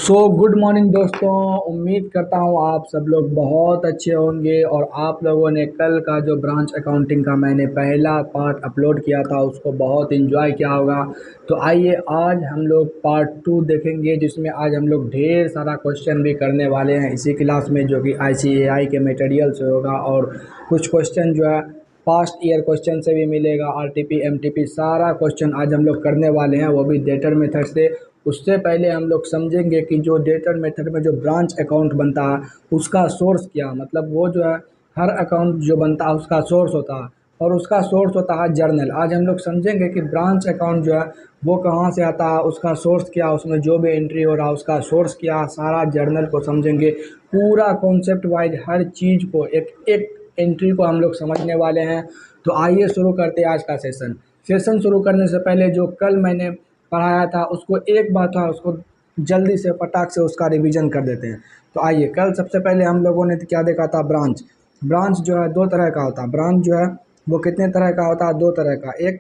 Good morning दोस्तों। उम्मीद करता हूँ आप सब लोग बहुत अच्छे होंगे और आप लोगों ने कल का जो ब्रांच अकाउंटिंग का मैंने पहला पार्ट अपलोड किया था उसको बहुत एंजॉय किया होगा। तो आइए आज हम लोग पार्ट 2 देखेंगे, जिसमें आज हम लोग ढेर सारा क्वेश्चन भी करने वाले हैं इसी क्लास में, जो कि ICAI के मटेरियल से होगा। और कुछ क्वेश्चन जो है पास्ट ईयर क्वेश्चन से भी मिलेगा, RTP MTP सारा क्वेश्चन आज हम लोग करने वाले हैं, वो भी डेटर मेथड से। उससे पहले हम लोग समझेंगे कि जो डेटर मेथड में जो ब्रांच अकाउंट बनता है उसका सोर्स क्या, मतलब वो जो है हर अकाउंट जो बनता है उसका सोर्स होता है और उसका सोर्स होता है जर्नल। आज हम लोग समझेंगे कि ब्रांच अकाउंट जो है वो कहाँ से आता है, उसका सोर्स क्या, उसमें जो भी एंट्री हो रहा है उसका सोर्स क्या, सारा जर्नल को समझेंगे। पूरा कॉन्सेप्ट वाइज हर चीज़ को एक एक एंट्री को हम लोग समझने वाले हैं। तो आइए शुरू करते हैं आज का सेशन शुरू करने से पहले जो कल मैंने पढ़ाया था उसको एक बार था उसको जल्दी से फटाक से उसका रिवीजन कर देते हैं। तो आइए, कल सबसे पहले हम लोगों ने क्या देखा था, ब्रांच। ब्रांच जो है दो तरह का होता है। ब्रांच जो है वो कितने तरह का होता है, दो तरह का। एक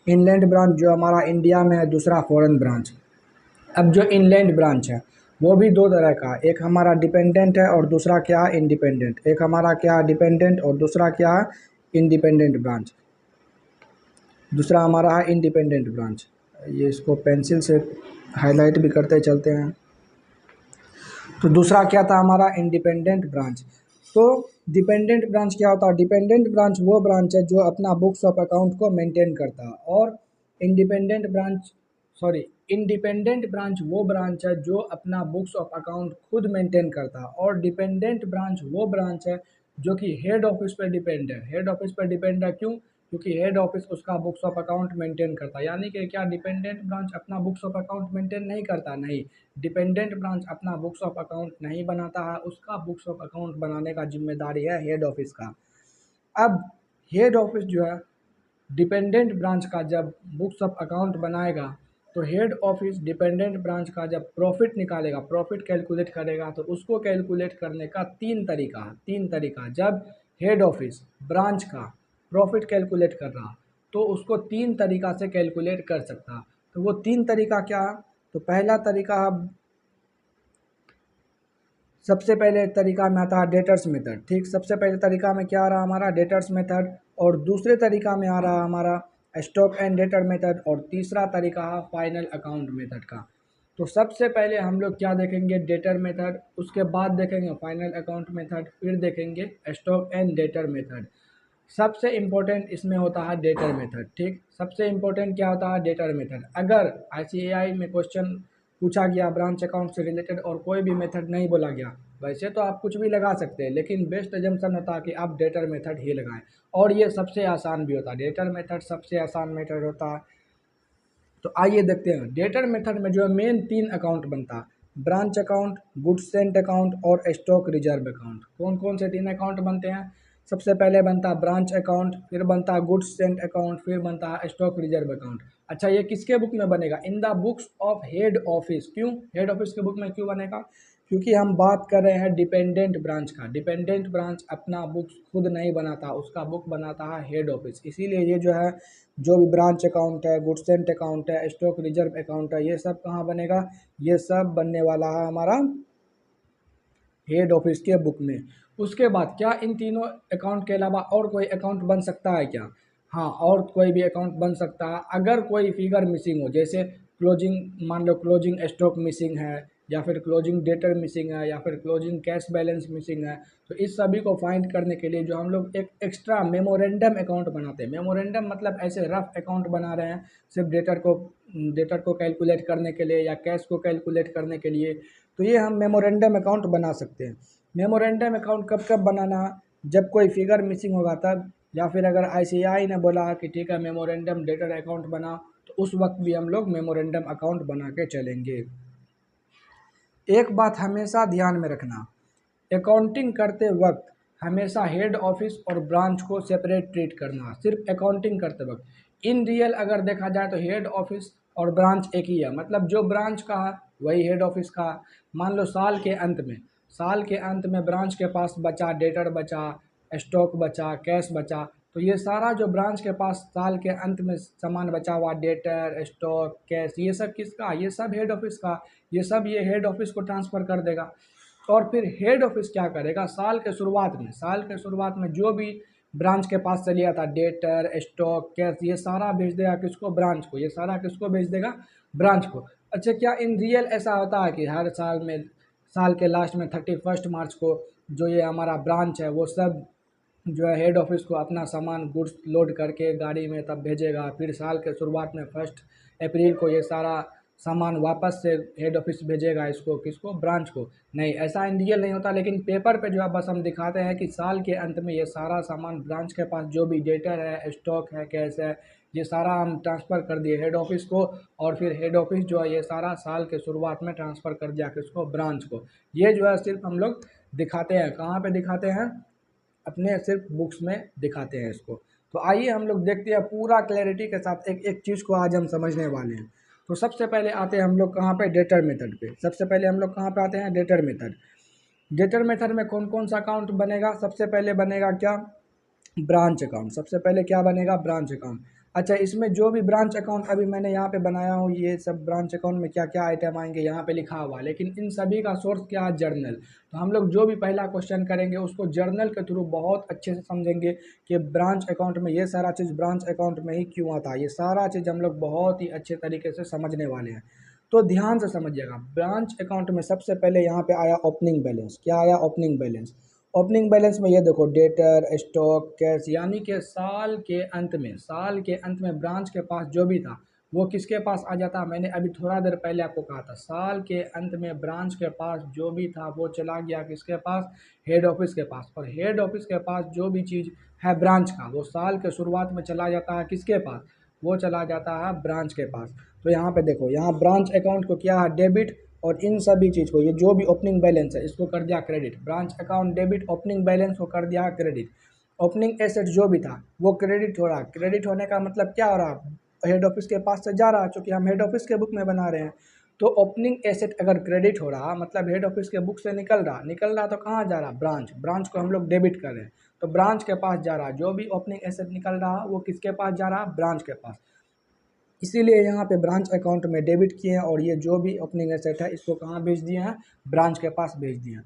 इनलैंड ब्रांच जो हमारा इंडिया में है, दूसरा फॉरेन ब्रांच। अब जो इनलैंड ब्रांच है वो भी दो तरह का, एक हमारा डिपेंडेंट है और दूसरा क्या है, इंडिपेंडेंट। एक हमारा क्या है, डिपेंडेंट, और दूसरा क्या है, इंडिपेंडेंट ब्रांच। दूसरा हमारा है इंडिपेंडेंट ब्रांच। ये इसको पेंसिल से हाईलाइट भी करते चलते हैं। तो दूसरा क्या था हमारा, इंडिपेंडेंट ब्रांच। तो डिपेंडेंट ब्रांच क्या होता है, डिपेंडेंट ब्रांच वो ब्रांच है जो अपना बुक्स ऑफ अकाउंट को मेंटेन करता है, और independent branch sorry independent branch वो ब्रांच है जो अपना बुक्स ऑफ अकाउंट खुद मेंटेन करता है। और डिपेंडेंट ब्रांच वो ब्रांच है जो कि हेड ऑफिस पर डिपेंड है। हेड ऑफिस पर डिपेंड है क्यों, क्योंकि हेड ऑफिस उसका बुक्स ऑफ अकाउंट मेंटेन करता है। यानी कि क्या डिपेंडेंट ब्रांच अपना बुक्स ऑफ अकाउंट मेंटेन नहीं करता, नहीं। डिपेंडेंट ब्रांच अपना बुक्स ऑफ अकाउंट नहीं बनाता है, उसका बुक्स ऑफ अकाउंट बनाने का जिम्मेदारी है हेड ऑफिस का। अब हेड ऑफिस जो है डिपेंडेंट ब्रांच का जब बुक्स ऑफ अकाउंट बनाएगा, तो हेड ऑफिस डिपेंडेंट ब्रांच का जब प्रॉफिट निकालेगा, प्रॉफिट कैलकुलेट करेगा, तो उसको कैलकुलेट करने का तीन तरीका। जब हेड ऑफिस ब्रांच का प्रॉफिट कैलकुलेट कर रहा तो उसको तीन तरीका से कैलकुलेट कर सकता। तो वो तीन तरीका क्या है, तो पहला तरीका सबसे पहले तरीका में आता है डेटर्स मेथड। ठीक, सबसे पहले तरीका में क्या आ रहा हमारा, डेटर्स मेथड। और दूसरे तरीका में आ रहा हमारा स्टॉक एंड डेटर मेथड। और तीसरा तरीका है फाइनल अकाउंट मेथड का। तो सबसे पहले हम लोग क्या देखेंगे, डेटर मेथड, उसके बाद देखेंगे फाइनल अकाउंट मेथड, फिर देखेंगे स्टॉक एंड डेटर मेथड। सबसे इम्पोर्टेंट इसमें होता है डेटर मेथड। ठीक, सबसे इम्पोर्टेंट क्या होता है, डेटर मेथड। अगर ICAI में क्वेश्चन पूछा गया ब्रांच अकाउंट से रिलेटेड और कोई भी मेथड नहीं बोला गया, वैसे तो आप कुछ भी लगा सकते हैं, लेकिन बेस्ट एजम्पशन होता है कि आप डेटर मेथड ही लगाएं। और ये सबसे आसान भी होता है, डेटर मेथड सबसे आसान मेथड होता है। तो आइए देखते हैं, डेटर मेथड में जो है मेन तीन अकाउंट बनता है, branch account, goods sent account और स्टॉक रिजर्व अकाउंट। कौन कौन से तीन अकाउंट बनते हैं, सबसे पहले बनता है ब्रांच अकाउंट, फिर बनता है गुड्स सेंट अकाउंट, फिर बनता है स्टॉक रिजर्व अकाउंट। अच्छा, ये किसके बुक में बनेगा, in the books of head office. क्यों हेड ऑफिस के बुक में क्यों बनेगा, क्योंकि हम बात कर रहे हैं डिपेंडेंट ब्रांच का। डिपेंडेंट ब्रांच अपना बुक्स खुद नहीं बनाता, उसका बुक बनाता है हेड ऑफिस। इसीलिए ये जो है, जो भी ब्रांच अकाउंट है, गुड्स एंड अकाउंट है, स्टॉक रिजर्व अकाउंट है, ये सब कहाँ बनेगा, ये सब बनने वाला है हमारा हेड ऑफिस के बुक में। उसके बाद क्या इन तीनों अकाउंट के अलावा और कोई अकाउंट बन सकता है क्या, हाँ, और कोई भी अकाउंट बन सकता है अगर कोई फिगर मिसिंग हो। जैसे क्लोजिंग, मान लो क्लोजिंग स्टॉक मिसिंग है, या फिर क्लोजिंग डेटर मिसिंग है, या फिर क्लोजिंग कैश बैलेंस मिसिंग है। तो इस सभी को फाइंड करने के लिए जो हम लोग एक एक्स्ट्रा मेमोरेंडम अकाउंट बनाते हैं। मेमोरेंडम मतलब ऐसे रफ अकाउंट बना रहे हैं सिर्फ डेटर को कैलकुलेट करने के लिए या कैश को कैलकुलेट करने के लिए। तो ये हम मेमोरेंडम अकाउंट बना सकते हैं। मेमोरेंडम अकाउंट कब कब बनाना, जब कोई फिगर मिसिंग होगा तब, या फिर अगर ICAI ने बोला कि ठीक है मेमोरेंडम डेटर अकाउंट बना, तो उस वक्त भी हम लोग मेमोरेंडम अकाउंट बना के चलेंगे। एक बात हमेशा ध्यान में रखना, अकाउंटिंग करते वक्त हमेशा हेड ऑफिस और ब्रांच को सेपरेट ट्रीट करना, सिर्फ अकाउंटिंग करते वक्त। इन रियल अगर देखा जाए तो हेड ऑफिस और ब्रांच एक ही है, मतलब जो ब्रांच का है वही हेड ऑफिस का है। मान लो साल के अंत में ब्रांच के पास बचा, डेटर बचा, स्टॉक बचा, कैश बचा, तो ये सारा जो ब्रांच के पास साल के अंत में सामान बचा हुआ, डेटर, स्टॉक, कैश, ये सब किसका, ये सब हेड ऑफिस का। ये सब ये हेड ऑफिस को ट्रांसफ़र कर देगा। और फिर हेड ऑफिस क्या करेगा, साल के शुरुआत में, साल के शुरुआत में जो भी ब्रांच के पास से लिया था, डेटर, स्टॉक, कैश, ये सारा भेज देगा किसको, ब्रांच को। ये सारा किसको भेज देगा, ब्रांच को। अच्छा, क्या इन रियल ऐसा होता है कि हर साल में, साल के लास्ट में 31 मार्च को जो ये हमारा ब्रांच है वो सब जो है हेड ऑफिस को अपना सामान, गुड्स लोड करके गाड़ी में तब भेजेगा, फिर साल के शुरुआत में 1 अप्रैल को ये सारा सामान वापस से हेड ऑफिस भेजेगा इसको, किसको, ब्रांच को? नहीं, ऐसा इन रियल नहीं होता, लेकिन पेपर पे जो है बस हम दिखाते हैं कि साल के अंत में ये सारा सामान ब्रांच के पास जो भी डेटर है, स्टॉक है, कैश है, ये सारा हम ट्रांसफ़र कर दिए हेड ऑफिस को। और फिर हेड ऑफिस जो है ये सारा साल के शुरुआत में ट्रांसफ़र कर दिया किसको, ब्रांच को। ये जो है सिर्फ हम लोग दिखाते हैं, कहाँ पे दिखाते हैं, अपने सिर्फ बुक्स में दिखाते हैं इसको। तो आइए हम लोग देखते हैं पूरा क्लैरिटी के साथ, एक एक चीज़ को आज हम समझने वाले हैं। तो सबसे पहले आते हैं हम लोग कहाँ पे, डेटर मेथड पे। सबसे पहले हम लोग कहाँ पे आते हैं, डेटर मेथड। डेटर मेथड में कौन कौन सा अकाउंट बनेगा, सबसे पहले बनेगा क्या, ब्रांच अकाउंट। सबसे पहले क्या बनेगा, ब्रांच अकाउंट। अच्छा, इसमें जो भी ब्रांच अकाउंट अभी मैंने यहाँ पे बनाया हूँ, ये सब ब्रांच अकाउंट में क्या क्या आइटम आएंगे यहाँ पे लिखा हुआ है, लेकिन इन सभी का सोर्स क्या है, जर्नल। तो हम लोग जो भी पहला क्वेश्चन करेंगे उसको जर्नल के थ्रू बहुत अच्छे से समझेंगे कि ब्रांच अकाउंट में ये सारा चीज़ ब्रांच अकाउंट में ही क्यों आता है। ये सारा चीज़ हम लोग बहुत ही अच्छे तरीके से समझने वाले हैं। तो ध्यान से समझिएगा, ब्रांच अकाउंट में सबसे पहले यहाँ पे आया ओपनिंग बैलेंस। क्या आया, ओपनिंग बैलेंस। ओपनिंग बैलेंस में ये देखो, डेटर, स्टॉक, कैश, यानी कि साल के अंत में, साल के अंत में ब्रांच के पास जो भी था वो किसके पास आ जाता। मैंने अभी थोड़ा देर पहले आपको कहा था, साल के अंत में ब्रांच के पास जो भी था वो चला गया किसके पास, हेड ऑफिस के पास। और हेड ऑफिस के पास जो भी चीज़ है ब्रांच का, वो साल के शुरुआत में चला जाता है किसके पास, वो चला जाता है ब्रांच के पास। तो यहाँ पे देखो, यहाँ ब्रांच अकाउंट को क्या है, डेबिट, और इन सभी चीज़ को, ये जो भी ओपनिंग बैलेंस है इसको कर दिया credit. Branch account debit, opening balance को कर दिया क्रेडिट। ओपनिंग एसेट जो भी था वो क्रेडिट हो रहा। क्रेडिट होने का मतलब क्या हो रहा, हेड ऑफिस के पास से जा रहा, चूँकि हम हेड ऑफिस के बुक में बना रहे हैं। तो ओपनिंग एसेट अगर क्रेडिट हो रहा मतलब हेड ऑफिस के बुक से निकल रहा तो कहाँ जा रहा, ब्रांच। ब्रांच को हम लोग डेबिट कर रहे हैं, तो ब्रांच के पास जा रहा। जो भी ओपनिंग एसेट निकल रहा वो किसके पास जा रहा, ब्रांच के पास। इसीलिए यहाँ पे ब्रांच अकाउंट में डेबिट किए हैं, और ये जो भी ओपनिंग एसेट है इसको कहाँ भेज दिए हैं, ब्रांच के पास भेज दिए हैं।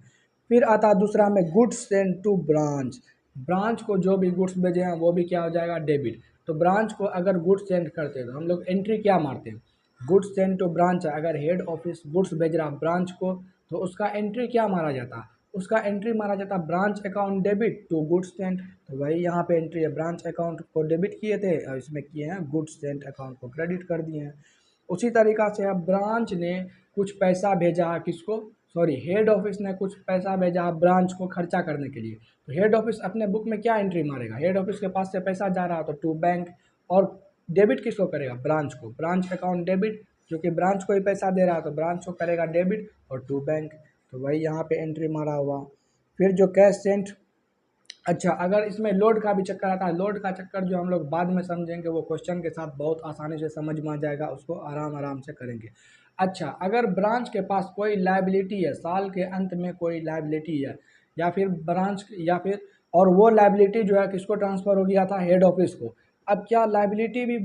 फिर आता है दूसरा में, goods send to branch. Branch को जो भी गुड्स भेजे हैं वो भी क्या हो जाएगा, डेबिट। तो ब्रांच को अगर गुड्स सेंड करते हैं तो हम लोग एंट्री क्या मारते हैं, गुड्स सेंड टू ब्रांच है। अगर हेड ऑफिस गुड्स भेज रहा ब्रांच को तो उसका एंट्री क्या मारा जाता, उसका एंट्री मारा जाता branch account debit to goods sent. तो वही यहाँ पे एंट्री है, ब्रांच अकाउंट को डेबिट किए थे और इसमें किए हैं गुड्स सेंट अकाउंट को क्रेडिट कर दिए हैं। उसी तरीक़ा से अब ब्रांच ने कुछ पैसा भेजा किसको, सॉरी, हेड ऑफिस ने कुछ पैसा भेजा ब्रांच को खर्चा करने के लिए। तो हेड ऑफिस अपने बुक में क्या एंट्री मारेगा, हेड ऑफिस के पास से पैसा जा रहा तो टू बैंक, और डेबिट किसको करेगा, ब्रांच को। ब्रांच अकाउंट डेबिट, क्योंकि ब्रांच को ही पैसा दे रहा है तो ब्रांच को करेगा डेबिट, और टू बैंक। तो वही यहाँ पे एंट्री मारा हुआ। फिर जो कैश सेंट, अच्छा, अगर इसमें लोड का भी चक्कर आता है, लोड का चक्कर जो हम लोग बाद में समझेंगे, वो क्वेश्चन के साथ बहुत आसानी से समझ में आ जाएगा, उसको आराम आराम से करेंगे। अच्छा, अगर ब्रांच के पास कोई लायबिलिटी है, साल के अंत में कोई लायबिलिटी है, या फिर ब्रांच, या फिर, और वो लायबिलिटी जो है किसको ट्रांसफ़र हो गया था, हेड ऑफिस को। अब क्या लायबिलिटी भी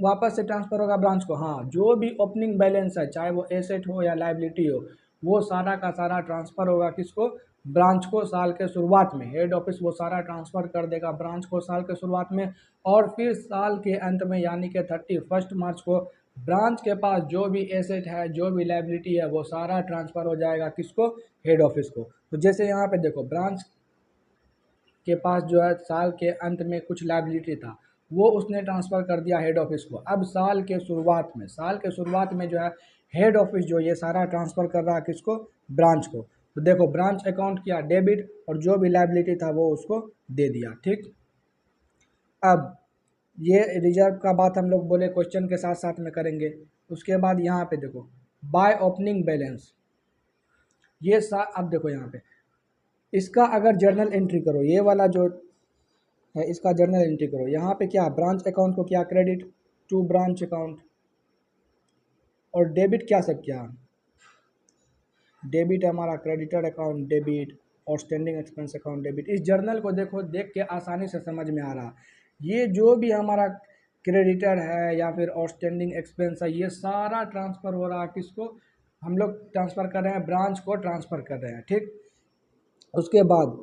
वापस से ट्रांसफ़र होगा ब्रांच को, हाँ, जो भी ओपनिंग बैलेंस है, चाहे वो एसेट हो या लायबिलिटी हो, वो सारा का सारा ट्रांसफ़र होगा किसको, ब्रांच को। साल के शुरुआत में हेड ऑफिस वो सारा ट्रांसफ़र कर देगा ब्रांच को साल के शुरुआत में, और फिर साल के अंत में यानी कि 31 मार्च को ब्रांच के पास जो भी एसेट है, जो भी लायबिलिटी है, वो सारा ट्रांसफ़र हो जाएगा किसको, हेड ऑफिस को। तो जैसे यहाँ पे देखो, ब्रांच के पास जो है साल के अंत में कुछ लायबिलिटी था, वो उसने ट्रांसफ़र कर दिया हेड ऑफिस को। अब साल के शुरुआत में, साल के शुरुआत में जो है हेड ऑफिस जो ये सारा ट्रांसफ़र कर रहा है किसको, ब्रांच को। तो देखो, ब्रांच अकाउंट किया डेबिट, और जो भी लायबिलिटी था वो उसको दे दिया, ठीक। अब ये रिजर्व का बात हम लोग बोले क्वेश्चन के साथ साथ में करेंगे। उसके बाद यहाँ पे देखो, बाय ओपनिंग बैलेंस, ये अब देखो यहाँ पे, इसका अगर जर्नल एंट्री करो, ये वाला जो है इसका जर्नल एंट्री करो, यहाँ पे क्या, ब्रांच अकाउंट को क्या, क्रेडिट टू ब्रांच अकाउंट, और डेबिट क्या सब क्या, डेबिट हमारा क्रेडिटर अकाउंट डेबिट, और स्टैंडिंग एक्सपेंस अकाउंट डेबिट। इस जर्नल को देखो, देख के आसानी से समझ में आ रहा ये जो भी हमारा क्रेडिटर है या फिर आउटस्टैंडिंग एक्सपेंस है, ये सारा ट्रांसफ़र हो रहा है किसको, हम लोग ट्रांसफ़र कर रहे हैं, ब्रांच को ट्रांसफ़र कर रहे हैं, ठीक। उसके बाद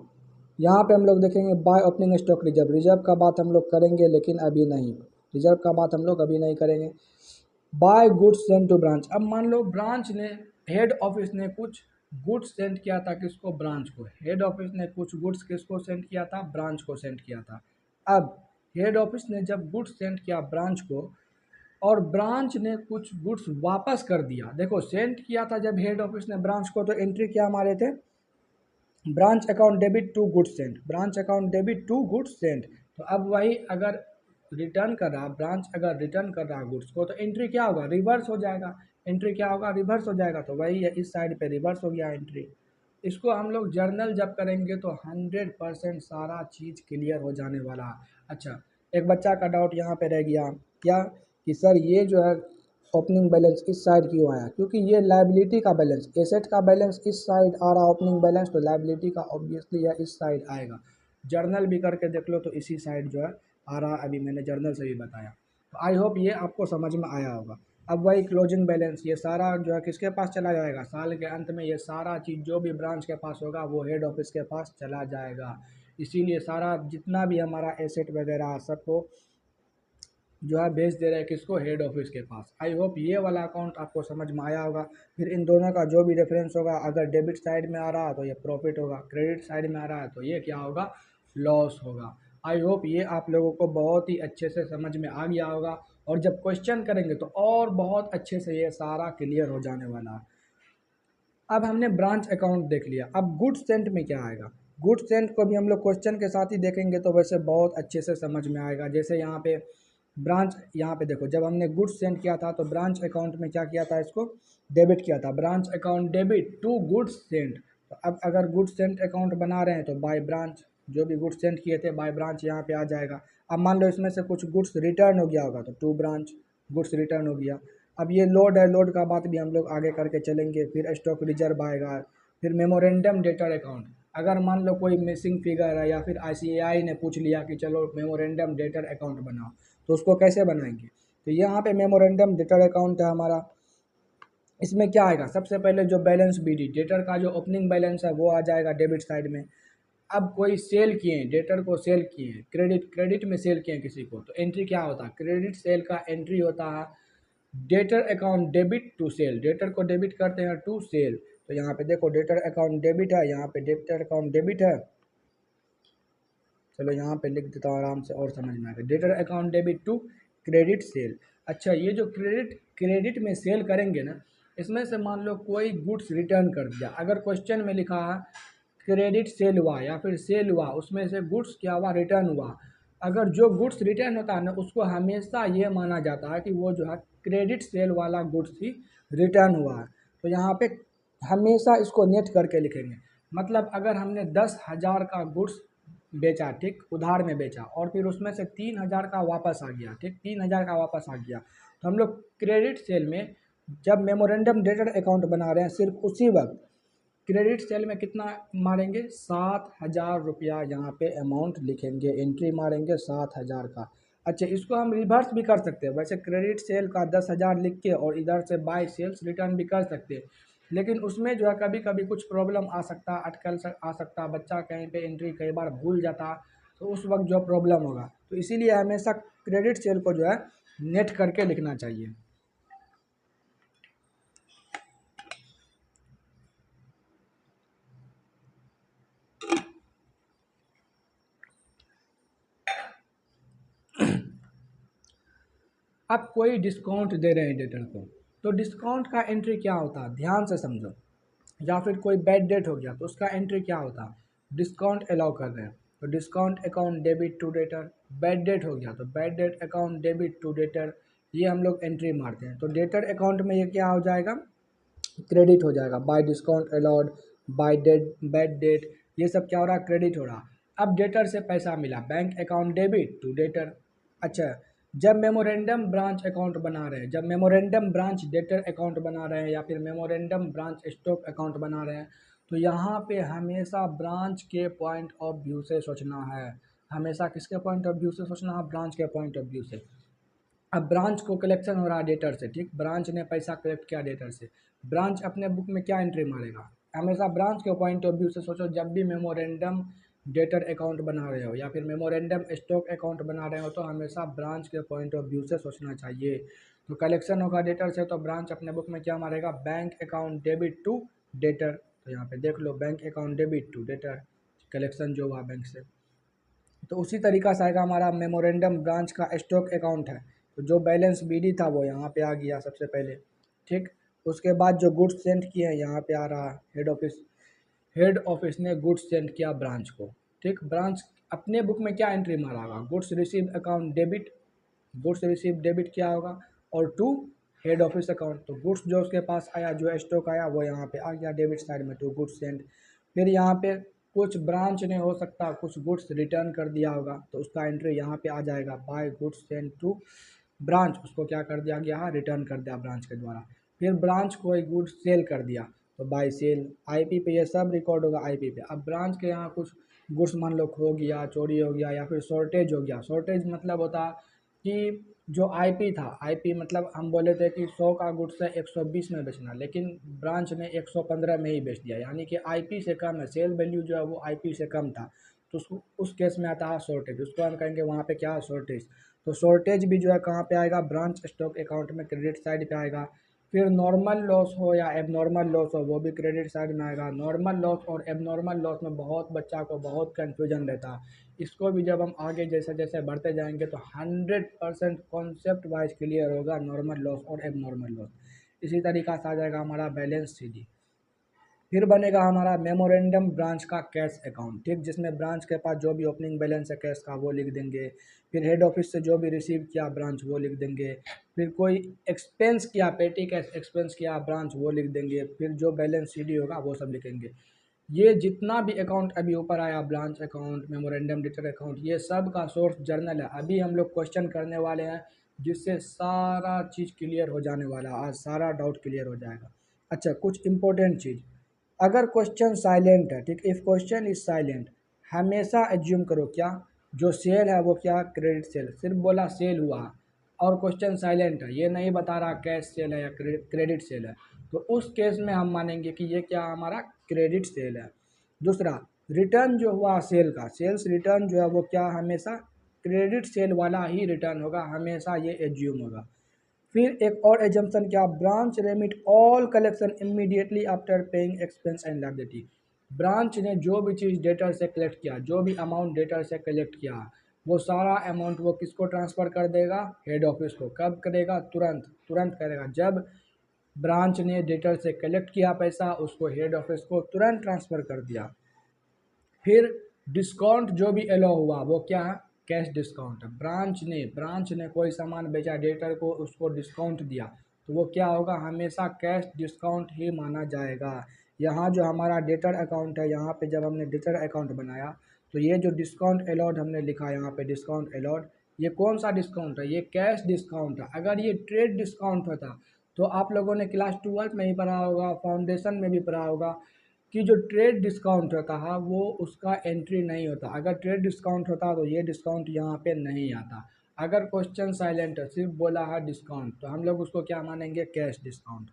यहाँ पे हम लोग देखेंगे by opening stock reserve, reserve का बात हम लोग करेंगे लेकिन अभी नहीं, रिजर्व का बात हम लोग अभी नहीं करेंगे। By goods send to branch, अब मान लो ब्रांच ने, हेड ऑफिस ने कुछ गुड्स सेंड किया था किसको, ब्रांच को, हेड ऑफिस ने कुछ गुड्स किसको सेंड किया था, ब्रांच को सेंड किया था। अब हेड ऑफिस ने जब गुड्स सेंड किया ब्रांच को और ब्रांच ने कुछ गुड्स वापस कर दिया, देखो सेंड किया था जब हेड ऑफिस ने ब्रांच को, तो एंट्री क्या मारे थे, branch account debit to goods sent, branch account debit to goods sent. तो अब वही अगर रिटर्न कर रहा, ब्रांच अगर रिटर्न कर रहा गुड्स को, तो एंट्री क्या होगा, रिवर्स हो जाएगा, एंट्री क्या होगा, रिवर्स हो जाएगा। तो वही है, इस साइड पे रिवर्स हो गया एंट्री। इसको हम लोग जर्नल जब करेंगे तो 100% सारा चीज़ क्लियर हो जाने वाला है। अच्छा, एक बच्चा का डाउट यहाँ पे रह गया क्या, कि सर ये जो है ओपनिंग बैलेंस इस साइड क्यों आया, क्योंकि ये लायबिलिटी का बैलेंस, एसेट का बैलेंस इस साइड आ रहा ओपनिंग बैलेंस, तो लायबिलिटी का ऑब्वियसली है इस साइड आएगा। जर्नल भी करके देख लो तो इसी साइड जो है आ रहा, अभी मैंने जर्नल से भी बताया। तो आई होप ये आपको समझ में आया होगा। अब वही क्लोजिंग बैलेंस, ये सारा जो है किसके पास चला जाएगा, साल के अंत में ये सारा चीज़ जो भी ब्रांच के पास होगा वो हेड ऑफिस के पास चला जाएगा। इसीलिए सारा जितना भी हमारा एसेट वगैरह सबको जो है भेज दे रहे हैं किसको, हेड ऑफिस के पास। आई होप ये वाला अकाउंट आपको समझ में आया होगा। फिर इन दोनों का जो भी रेफरेंस होगा, अगर डेबिट साइड में आ रहा है तो ये प्रॉफिट होगा, क्रेडिट साइड में आ रहा है तो ये क्या होगा, लॉस होगा। आई होप ये आप लोगों को बहुत ही अच्छे से समझ में आ गया होगा, और जब क्वेश्चन करेंगे तो और बहुत अच्छे से ये सारा क्लियर हो जाने वाला है। अब हमने ब्रांच अकाउंट देख लिया, अब गुड्स सेंट में क्या आएगा, गुड्स सेंट को भी हम लोग क्वेश्चन के साथ ही देखेंगे तो वैसे बहुत अच्छे से समझ में आएगा। जैसे यहाँ पे ब्रांच, यहाँ पे देखो जब हमने गुड्स सेंड किया था तो ब्रांच अकाउंट में क्या किया था, इसको डेबिट किया था, branch account debit to goods sent. तो अब अगर गुड्स सेंट अकाउंट बना रहे हैं तो बाय ब्रांच, जो भी गुड्स सेंड किए थे बाय ब्रांच यहाँ पे आ जाएगा। अब मान लो इसमें से कुछ गुड्स रिटर्न हो गया होगा तो टू ब्रांच गुड्स रिटर्न हो गया। अब ये लोड है, लोड का बात भी हम लोग आगे करके चलेंगे। फिर स्टॉक रिजर्व आएगा, फिर मेमोरेंडम डेटर अकाउंट, अगर मान लो कोई मिसिंग फिगर है या फिर आईसीएआई ने पूछ लिया कि चलो मेमोरेंडम डेटर अकाउंट बनाओ, तो उसको कैसे बनाएंगे, तो यहाँ पे मेमोरेंडम डेटर अकाउंट है हमारा। इसमें क्या आएगा, सबसे पहले जो बैलेंस बीडी डेटर का जो ओपनिंग बैलेंस है वो आ जाएगा डेबिट साइड में। अब कोई सेल किए हैं, डेटर को सेल किए हैं, क्रेडिट क्रेडिट में सेल किए हैं किसी को, तो एंट्री क्या होता है, क्रेडिट सेल का एंट्री होता है debtor account debit to sale, debtor को डेबिट करते हैं टू सेल। तो यहाँ पे देखो डेटर अकाउंट डेबिट है, यहाँ पे डेटर अकाउंट डेबिट है। चलो यहाँ पे लिख देता हूँ आराम से और समझ में आएगा, debtor account debit to credit sale. अच्छा, ये जो क्रेडिट क्रेडिट में सेल करेंगे ना, इसमें से मान लो कोई गुड्स रिटर्न कर दिया, अगर क्वेश्चन में लिखा है क्रेडिट सेल हुआ या फिर सेल हुआ, उसमें से गुड्स क्या हुआ, रिटर्न हुआ, अगर जो गुड्स रिटर्न होता है ना उसको हमेशा ये माना जाता है कि वो जो है क्रेडिट सेल वाला गुड्स ही रिटर्न हुआ है। तो यहाँ पे हमेशा इसको नेट करके लिखेंगे, मतलब अगर हमने 10,000 का गुड्स बेचा, ठीक, उधार में बेचा, और फिर उसमें से 3,000 का वापस आ गया, ठीक, 3,000 का वापस आ गया, तो हम लोग क्रेडिट सेल में जब मेमोरेंडम डेटर अकाउंट बना रहे हैं सिर्फ उसी वक्त क्रेडिट सेल में कितना मारेंगे, 7,000 रुपया यहाँ पे अमाउंट लिखेंगे, एंट्री मारेंगे 7,000 का। अच्छा, इसको हम रिवर्स भी कर सकते हैं, वैसे क्रेडिट सेल का 10,000 लिख के और इधर से बाय सेल्स रिटर्न भी कर सकते हैं, लेकिन उसमें जो है कभी कभी कुछ प्रॉब्लम आ सकता, आ सकता, बच्चा कहीं पे एंट्री कई बार भूल जाता, तो उस वक्त जो प्रॉब्लम होगा, तो इसीलिए हमेशा क्रेडिट सेल को जो है नेट करके लिखना चाहिए। अब कोई डिस्काउंट दे रहे हैं डेटर को, तो डिस्काउंट का एंट्री क्या होता है, ध्यान से समझो। या फिर कोई बैड डेट हो गया तो उसका एंट्री क्या होता है, डिस्काउंट अलाउ कर रहे हैं तो discount account debit to debtor. Bad debt हो गया तो bad debt account debit to debtor, ये हम लोग एंट्री मारते हैं। तो डेटर अकाउंट में ये क्या हो जाएगा, क्रेडिट हो जाएगा, by discount allowed, by debt, bad debt, ये सब क्या हो रहा है, क्रेडिट हो रहा। अब डेटर से पैसा मिला, bank account debit to debtor. अच्छा, जब मेमोरेंडम ब्रांच अकाउंट बना रहे हैं, जब मेमोरेंडम ब्रांच डेटर अकाउंट बना रहे हैं या फिर मेमोरेंडम ब्रांच स्टॉक अकाउंट बना रहे हैं, तो यहाँ पे हमेशा ब्रांच के पॉइंट ऑफ व्यू से सोचना है, हमेशा किसके पॉइंट ऑफ व्यू से सोचना है, ब्रांच के पॉइंट ऑफ व्यू से। अब ब्रांच को कलेक्शन हो रहा है डेटर से, ठीक, ब्रांच ने पैसा कलेक्ट किया डेटर से, ब्रांच अपने बुक में क्या एंट्री मारेगा, हमेशा ब्रांच के पॉइंट ऑफ व्यू से सोचो। जब भी मेमोरेंडम डेटर अकाउंट बना रहे हो या फिर मेमोरेंडम स्टॉक अकाउंट बना रहे हो तो हमेशा ब्रांच के पॉइंट ऑफ व्यू से सोचना चाहिए। तो कलेक्शन होगा डेटर से तो ब्रांच अपने बुक में क्या मारेगा, bank account debit to debtor. तो यहाँ पे देख लो, bank account debit to debtor, collection जो हुआ बैंक से। तो उसी तरीका से आएगा हमारा मेमोरेंडम ब्रांच का स्टॉक अकाउंट है, तो जो बैलेंस बीडी था वो यहाँ पे आ गया सबसे पहले, ठीक। उसके बाद जो गुड्स सेंड किए हैं यहाँ पे आ रहा, हेड ऑफिस ने गुड्स सेंड किया ब्रांच को, ठीक। ब्रांच अपने बुक में क्या एंट्री मारा होगा, goods receive account debit, goods receive debit क्या होगा, और टू हेड ऑफिस अकाउंट। तो गुड्स जो उसके पास आया, जो स्टॉक आया वो यहाँ पे आ गया डेबिट साइड में, टू गुड्स सेंड। फिर यहाँ पे कुछ ब्रांच ने हो सकता कुछ गुड्स रिटर्न कर दिया होगा तो उसका एंट्री यहाँ पे आ जाएगा, by goods send to branch, उसको क्या कर दिया गया, रिटर्न कर दिया ब्रांच के द्वारा। फिर ब्रांच कोई गुड्स सेल कर दिया तो बाय सेल, आईपी पे ये सब रिकॉर्ड होगा आईपी पे। अब ब्रांच के यहाँ कुछ गुड्स मान लो खो गया, चोरी हो गया या फिर शॉर्टेज हो गया। शॉर्टेज मतलब होता कि जो आईपी था, आईपी मतलब हम बोले थे कि 100 का गुड्स है 120 में बेचना, लेकिन ब्रांच ने 115 में ही बेच दिया, यानी कि आईपी से कम है, सेल वैल्यू जो है वो आईपी से कम था। तो उसको उस केस में आता है शॉर्टेज, उसको हम कहेंगे वहाँ पे क्या है, शॉर्टेज। तो शॉर्टेज भी जो है कहाँ पे आएगा, ब्रांच स्टॉक अकाउंट में क्रेडिट साइड पे आएगा। फिर नॉर्मल लॉस हो या एबनॉर्मल लॉस हो वो भी क्रेडिट साइड में आएगा। नॉर्मल लॉस और एबनॉर्मल लॉस में बहुत बच्चा को बहुत कन्फ्यूजन रहता है, इसको भी जब हम आगे जैसे जैसे बढ़ते जाएंगे तो 100% कॉन्सेप्ट वाइज क्लियर होगा, नॉर्मल लॉस और एबनॉर्मल लॉस। इसी तरीका से आ जाएगा हमारा बैलेंस शीट। फिर बनेगा हमारा मेमोरेंडम ब्रांच का कैश अकाउंट, ठीक, जिसमें ब्रांच के पास जो भी ओपनिंग बैलेंस है कैश का वो लिख देंगे। फिर हेड ऑफिस से जो भी रिसीव किया ब्रांच वो लिख देंगे। फिर कोई एक्सपेंस किया, पेटी कैश एक्सपेंस किया ब्रांच वो लिख देंगे। फिर जो बैलेंस सीडी होगा वो सब लिखेंगे। ये जितना भी अकाउंट अभी ऊपर आया, branch account, memorandum debtor account, ये सब का सोर्स जर्नल है। अभी हम लोग क्वेश्चन करने वाले हैं जिससे सारा चीज़ क्लियर हो जाने वाला है, आज सारा डाउट क्लियर हो जाएगा। अच्छा, कुछ इंपॉर्टेंट चीज़, अगर क्वेश्चन साइलेंट है, ठीक, इफ़ क्वेश्चन इज साइलेंट, हमेशा एज्यूम करो क्या, जो सेल है वो क्या, क्रेडिट सेल, सिर्फ बोला सेल हुआ और क्वेश्चन साइलेंट है, ये नहीं बता रहा कैश सेल है या क्रेडिट सेल है, तो उस केस में हम मानेंगे कि ये क्या हमारा क्रेडिट सेल है। दूसरा, रिटर्न जो हुआ सेल का, सेल्स रिटर्न जो है वो क्या, हमेशा क्रेडिट सेल वाला ही रिटर्न होगा, हमेशा ये एज्यूम होगा। फिर एक और एजम्पशन क्या, branch remit all collection immediately after paying expense and liability. Branch ने जो भी चीज़ डेटर से कलेक्ट किया, जो भी अमाउंट डेटर से कलेक्ट किया, वो सारा अमाउंट वो किसको ट्रांसफ़र कर देगा, हेड ऑफिस को। कब करेगा, तुरंत, तुरंत करेगा। जब ब्रांच ने डेटर से कलेक्ट किया पैसा, उसको हेड ऑफिस को तुरंत ट्रांसफ़र कर दिया। फिर डिस्काउंट जो भी एलो हुआ वो क्या है, कैश डिस्काउंट है। ब्रांच ने कोई सामान बेचा, डेटर को उसको डिस्काउंट दिया, तो वो क्या होगा, हमेशा कैश डिस्काउंट ही माना जाएगा। यहाँ जो हमारा डेटर अकाउंट है, यहाँ पे जब हमने डेटर अकाउंट बनाया तो ये जो डिस्काउंट अलाउड हमने लिखा यहाँ पे डिस्काउंट अलाउड, ये कौन सा डिस्काउंट है, ये कैश डिस्काउंट है। अगर ये ट्रेड डिस्काउंट होता तो आप लोगों ने क्लास 12 में ही पढ़ा होगा, फाउंडेशन में भी पढ़ा होगा कि जो ट्रेड डिस्काउंट होता है वो उसका एंट्री नहीं होता। अगर ट्रेड डिस्काउंट होता तो ये डिस्काउंट यहाँ पे नहीं आता। अगर क्वेश्चन साइलेंट है, सिर्फ बोला है डिस्काउंट, तो हम लोग उसको क्या मानेंगे, कैश डिस्काउंट।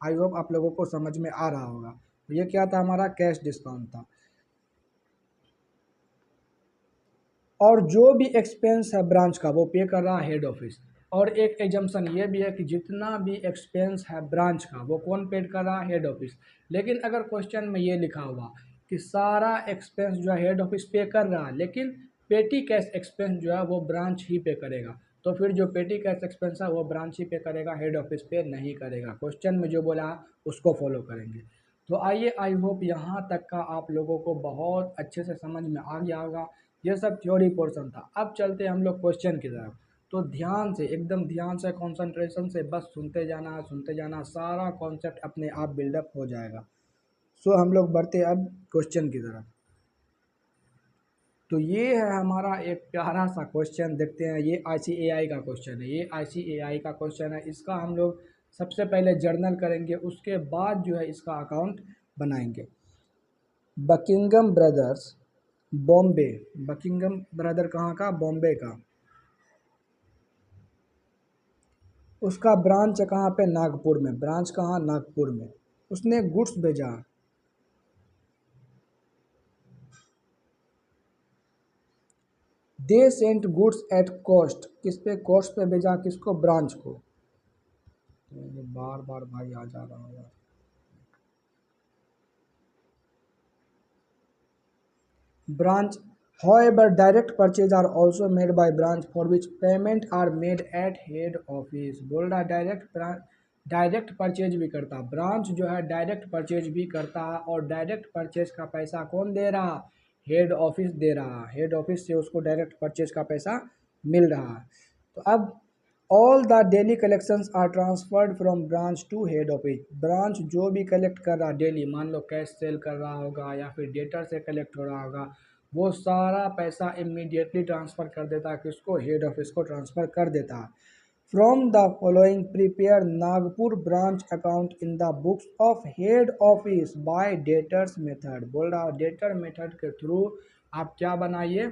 आई होप आप लोगों को समझ में आ रहा होगा। तो ये क्या था, हमारा कैश डिस्काउंट था। और जो भी एक्सपेंस है ब्रांच का वो पे कर रहा है हेड ऑफिस। और एक एजम्पशन ये भी है कि जितना भी एक्सपेंस है ब्रांच का वो कौन पेड कर रहा है, हेड ऑफिस। लेकिन अगर क्वेश्चन में ये लिखा हुआ कि सारा एक्सपेंस जो है हेड ऑफिस पे कर रहा है, लेकिन पेटी कैश एक्सपेंस जो है वो ब्रांच ही पे करेगा, तो फिर जो पेटी कैश एक्सपेंस है वो ब्रांच ही पे करेगा, हेड ऑफिस पे नहीं करेगा। क्वेश्चन में जो बोला उसको फॉलो करेंगे। तो आइए, आई होप यहाँ तक का आप लोगों को बहुत अच्छे से समझ में आ गया होगा। ये सब थ्योरी पोर्शन था। अब चलते हैं हम लोग क्वेश्चन की तरफ। तो ध्यान से, एकदम ध्यान से, कंसंट्रेशन से बस सुनते जाना, सारा कॉन्सेप्ट अपने आप बिल्डअप हो जाएगा। सो हम लोग बढ़ते अब क्वेश्चन की तरफ। तो ये है हमारा एक प्यारा सा क्वेश्चन, देखते हैं। ये ICAI का क्वेश्चन है, ये ICAI का क्वेश्चन है। इसका हम लोग सबसे पहले जर्नल करेंगे, उसके बाद जो है इसका अकाउंट बनाएंगे। Buckingham brothers Bombay. Buckingham brother कहाँ का? बॉम्बे का। उसका ब्रांच है कहाँ पे? नागपुर में। ब्रांच कहाँ? नागपुर में। उसने गुड्स भेजा। They sent goods at cost, किस पे? कॉस्ट पे भेजा। किसको? ब्रांच को। तो बार बार भाई आ जा रहा हूँ यार। Branch, however direct purchase are also made by branch for which payment are made at head office। बोल रहा डायरेक्ट परचेज भी करता ब्रांच जो है, डायरेक्ट परचेज भी करता है। और डायरेक्ट परचेज का पैसा कौन दे रहा? हेड ऑफिस दे रहा। हेड ऑफिस से उसको डायरेक्ट परचेज का पैसा मिल रहा है। तो अब all the daily collections are transferred from branch to head office. Branch जो भी कलेक्ट कर रहा डेली, मान लो कैश सेल कर रहा होगा या फिर डेटर से कलेक्ट हो रहा होगा, वो सारा पैसा इमीडिएटली ट्रांसफ़र कर देता है। किसको? हेड ऑफिस को ट्रांसफ़र कर देता है। From the following prepare Nagpur branch account in the books of head office by debtors method. बोल रहा डेटर मेथड के थ्रू आप क्या बनाइए?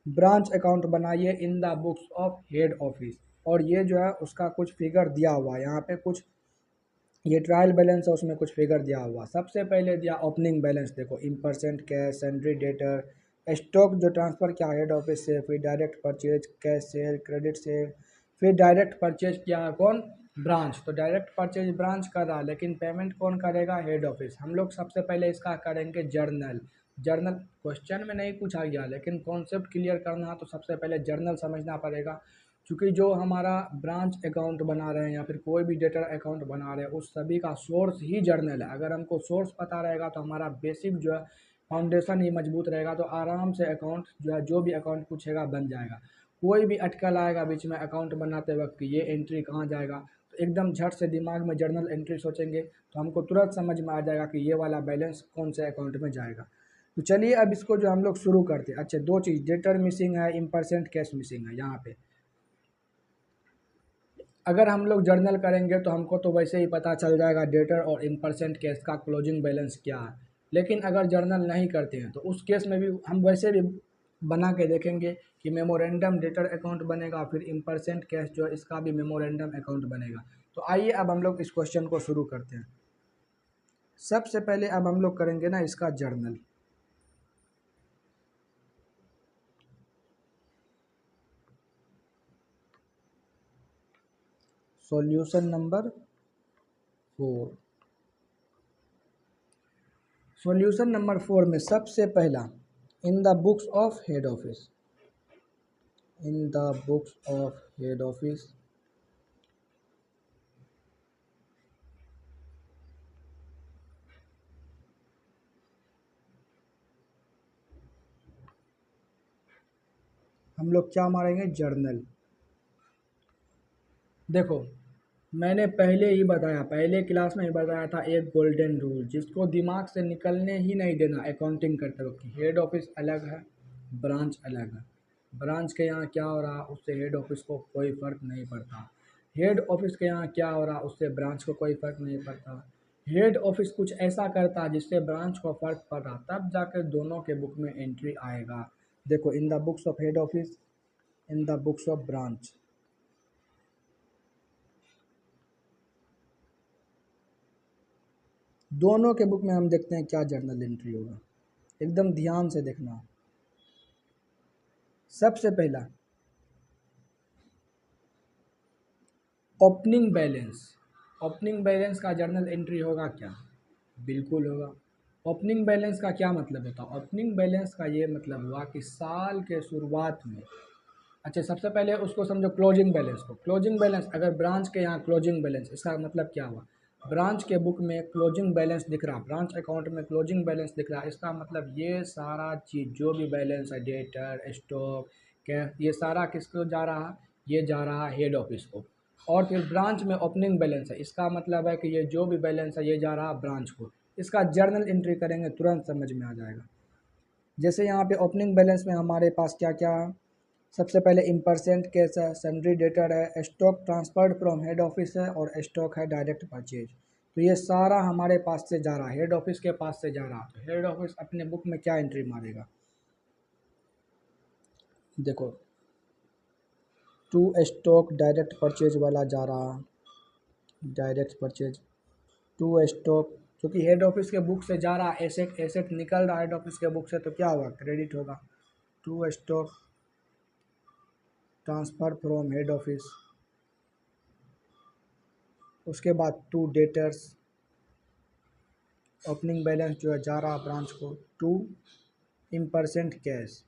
ब्रांच अकाउंट बनाइए in the books of head office. और ये जो है उसका कुछ फिगर दिया हुआ है यहाँ पे, कुछ ये ट्रायल बैलेंस है, उसमें कुछ फिगर दिया हुआ। सबसे पहले दिया ओपनिंग बैलेंस, देखो इम्परसेंट कैश, सैंड्री डेटर, स्टॉक जो ट्रांसफ़र किया हेड ऑफिस से, फिर direct purchase, cash cell, credit sale, फिर डायरेक्ट परचेज किया है कौन? ब्रांच। तो डायरेक्ट परचेज ब्रांच कर रहा, लेकिन पेमेंट कौन करेगा? Head office. हम लोग सबसे पहले इसका करेंगे जर्नल। जर्नल क्वेश्चन में नहीं पूछा गया, लेकिन कॉन्सेप्ट क्लियर करना है तो सबसे पहले जर्नल समझना पड़ेगा। क्योंकि जो हमारा ब्रांच अकाउंट बना रहे हैं या फिर कोई भी डेटर अकाउंट बना रहे हैं, उस सभी का सोर्स ही जर्नल है। अगर हमको सोर्स पता रहेगा तो हमारा बेसिक जो है फाउंडेशन ही मजबूत रहेगा, तो आराम से अकाउंट जो है, जो भी अकाउंट पूछेगा बन जाएगा। कोई भी अटकल आएगा बीच में अकाउंट बनाते वक्त कि ये एंट्री कहाँ जाएगा, तो एकदम झट से दिमाग में जर्नल एंट्री सोचेंगे तो हमको तुरंत समझ में आ जाएगा कि ये वाला बैलेंस कौन से अकाउंट में जाएगा। तो चलिए अब इसको जो हम लोग शुरू करते हैं। अच्छा, दो चीज़, डेटर मिसिंग है, इम्परसेंट कैश मिसिंग है। यहाँ पे अगर हम लोग जर्नल करेंगे तो हमको तो वैसे ही पता चल जाएगा डेटर और इम्परसेंट केस का क्लोजिंग बैलेंस क्या है। लेकिन अगर जर्नल नहीं करते हैं तो उस केस में भी हम वैसे भी बना के देखेंगे कि मेमोरेंडम डेटर अकाउंट बनेगा, फिर इम्परसेंट कैश जो है इसका भी मेमोरेंडम अकाउंट बनेगा। तो आइए अब हम लोग इस क्वेश्चन को शुरू करते हैं। सबसे पहले अब हम लोग करेंगे ना इसका journal. Solution number 4। Solution number 4 में सबसे पहला, in the books of head office, in the books of head office हम लोग क्या मारेंगे? जर्नल। देखो मैंने पहले ही बताया, पहले क्लास में ही बताया था एक गोल्डन रूल जिसको दिमाग से निकलने ही नहीं देना अकाउंटिंग करते वक्त। हेड ऑफिस अलग है, ब्रांच अलग है। ब्रांच के यहाँ क्या हो रहा उससे हेड ऑफिस को कोई फ़र्क नहीं पड़ता। हेड ऑफिस के यहाँ क्या हो रहा उससे ब्रांच को कोई फ़र्क नहीं पड़ता। हेड ऑफिस कुछ ऐसा करता जिससे ब्रांच को फ़र्क पड़ रहा, तब जाकर दोनों के बुक में एंट्री आएगा। देखो in the books of head office, in the books of branch, दोनों के बुक में हम देखते हैं क्या जर्नल एंट्री होगा। एकदम ध्यान से देखना। सबसे पहला ओपनिंग बैलेंस। ओपनिंग बैलेंस का जर्नल एंट्री होगा क्या? बिल्कुल होगा। ओपनिंग बैलेंस का क्या मतलब होता है? ओपनिंग बैलेंस का ये मतलब हुआ कि साल के शुरुआत में, अच्छा सबसे पहले उसको समझो क्लोजिंग बैलेंस को। क्लोजिंग बैलेंस अगर ब्रांच के यहाँ क्लोजिंग बैलेंस, इसका मतलब क्या हुआ? ब्रांच के बुक में क्लोजिंग बैलेंस दिख रहा, ब्रांच अकाउंट में क्लोजिंग बैलेंस दिख रहा, इसका मतलब ये सारा चीज़ जो भी बैलेंस है, डेटर, स्टॉक, कैश, ये सारा किसको जा रहा? ये जा रहा हेड ऑफिस को। और फिर ब्रांच में ओपनिंग बैलेंस है, इसका मतलब है कि ये जो भी बैलेंस है ये जा रहा ब्रांच को। इसका जर्नल एंट्री करेंगे तुरंत समझ में आ जाएगा। जैसे यहाँ पे ओपनिंग बैलेंस में हमारे पास क्या क्या है? सबसे पहले इम्परसेंट केस है, सन्ड्री डेटर है, stock transferred from head office है, और स्टॉक है डायरेक्ट परचेज। तो ये सारा हमारे पास से जा रहा है, हेड ऑफिस के पास से जा रहा है। तो हेड ऑफिस अपने बुक में क्या एंट्री मारेगा? देखो, टू स्टॉक डायरेक्ट परचेज वाला जा रहा, डायरेक्ट परचेज टू स्टॉक, क्योंकि हेड ऑफिस के बुक से जा रहा, एसेट एसेट निकल रहा हेड ऑफिस के बुक से, तो क्या होगा, क्रेडिट होगा। To stock transfer from head office, उसके बाद टू डेटर्स, ओपनिंग बैलेंस जो है जा रहा ब्रांच को, to in percent cash,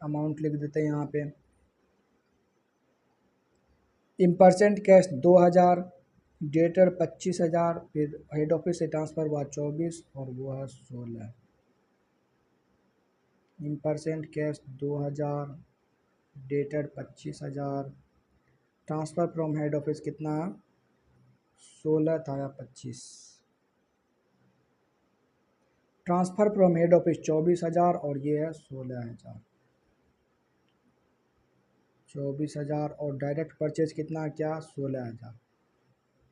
amount लिख देते हैं यहाँ पे, इन परसेंट कैश 2000, डेटर 25,000, फिर हेड ऑफिस से ट्रांसफ़र हुआ 24 और वो है 16। इन percent cash 2000, debtor 25,000, transfer from head office कितना, 16 था या 25, ट्रांसफ़र फ्रॉम हेड ऑफिस 24,000 और ये है 16,000, 24,000 और डायरेक्ट परचेज कितना क्या, 16,000।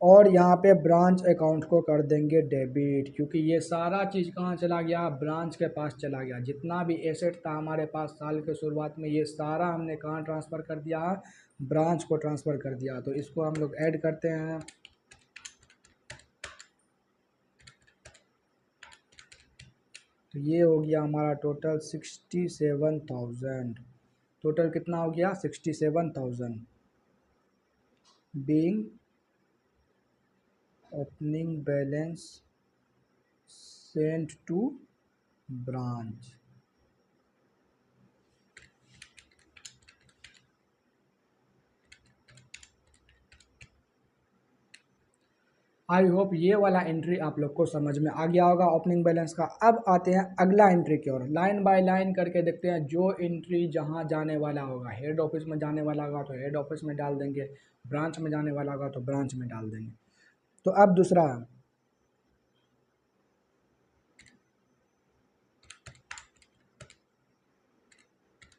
और यहाँ पे ब्रांच अकाउंट को कर देंगे डेबिट, क्योंकि ये सारा चीज़ कहाँ चला गया, ब्रांच के पास चला गया। जितना भी एसेट था हमारे पास साल के शुरुआत में, ये सारा हमने कहाँ ट्रांसफ़र कर दिया, ब्रांच को ट्रांसफ़र कर दिया। तो इसको हम लोग ऐड करते हैं, तो ये हो गया हमारा टोटल 67,000। टोटल कितना हो गया, 67,000 being opening balance sent to branch. I hope ये वाला एंट्री आप लोग को समझ में आ गया होगा ओपनिंग बैलेंस का। अब आते हैं अगला एंट्री की ओर, लाइन बाय लाइन करके देखते हैं। जो एंट्री जहां जाने वाला होगा, हेड ऑफिस में जाने वाला होगा तो हेड ऑफिस में डाल देंगे, ब्रांच में जाने वाला होगा तो ब्रांच में डाल देंगे। तो अब दूसरा,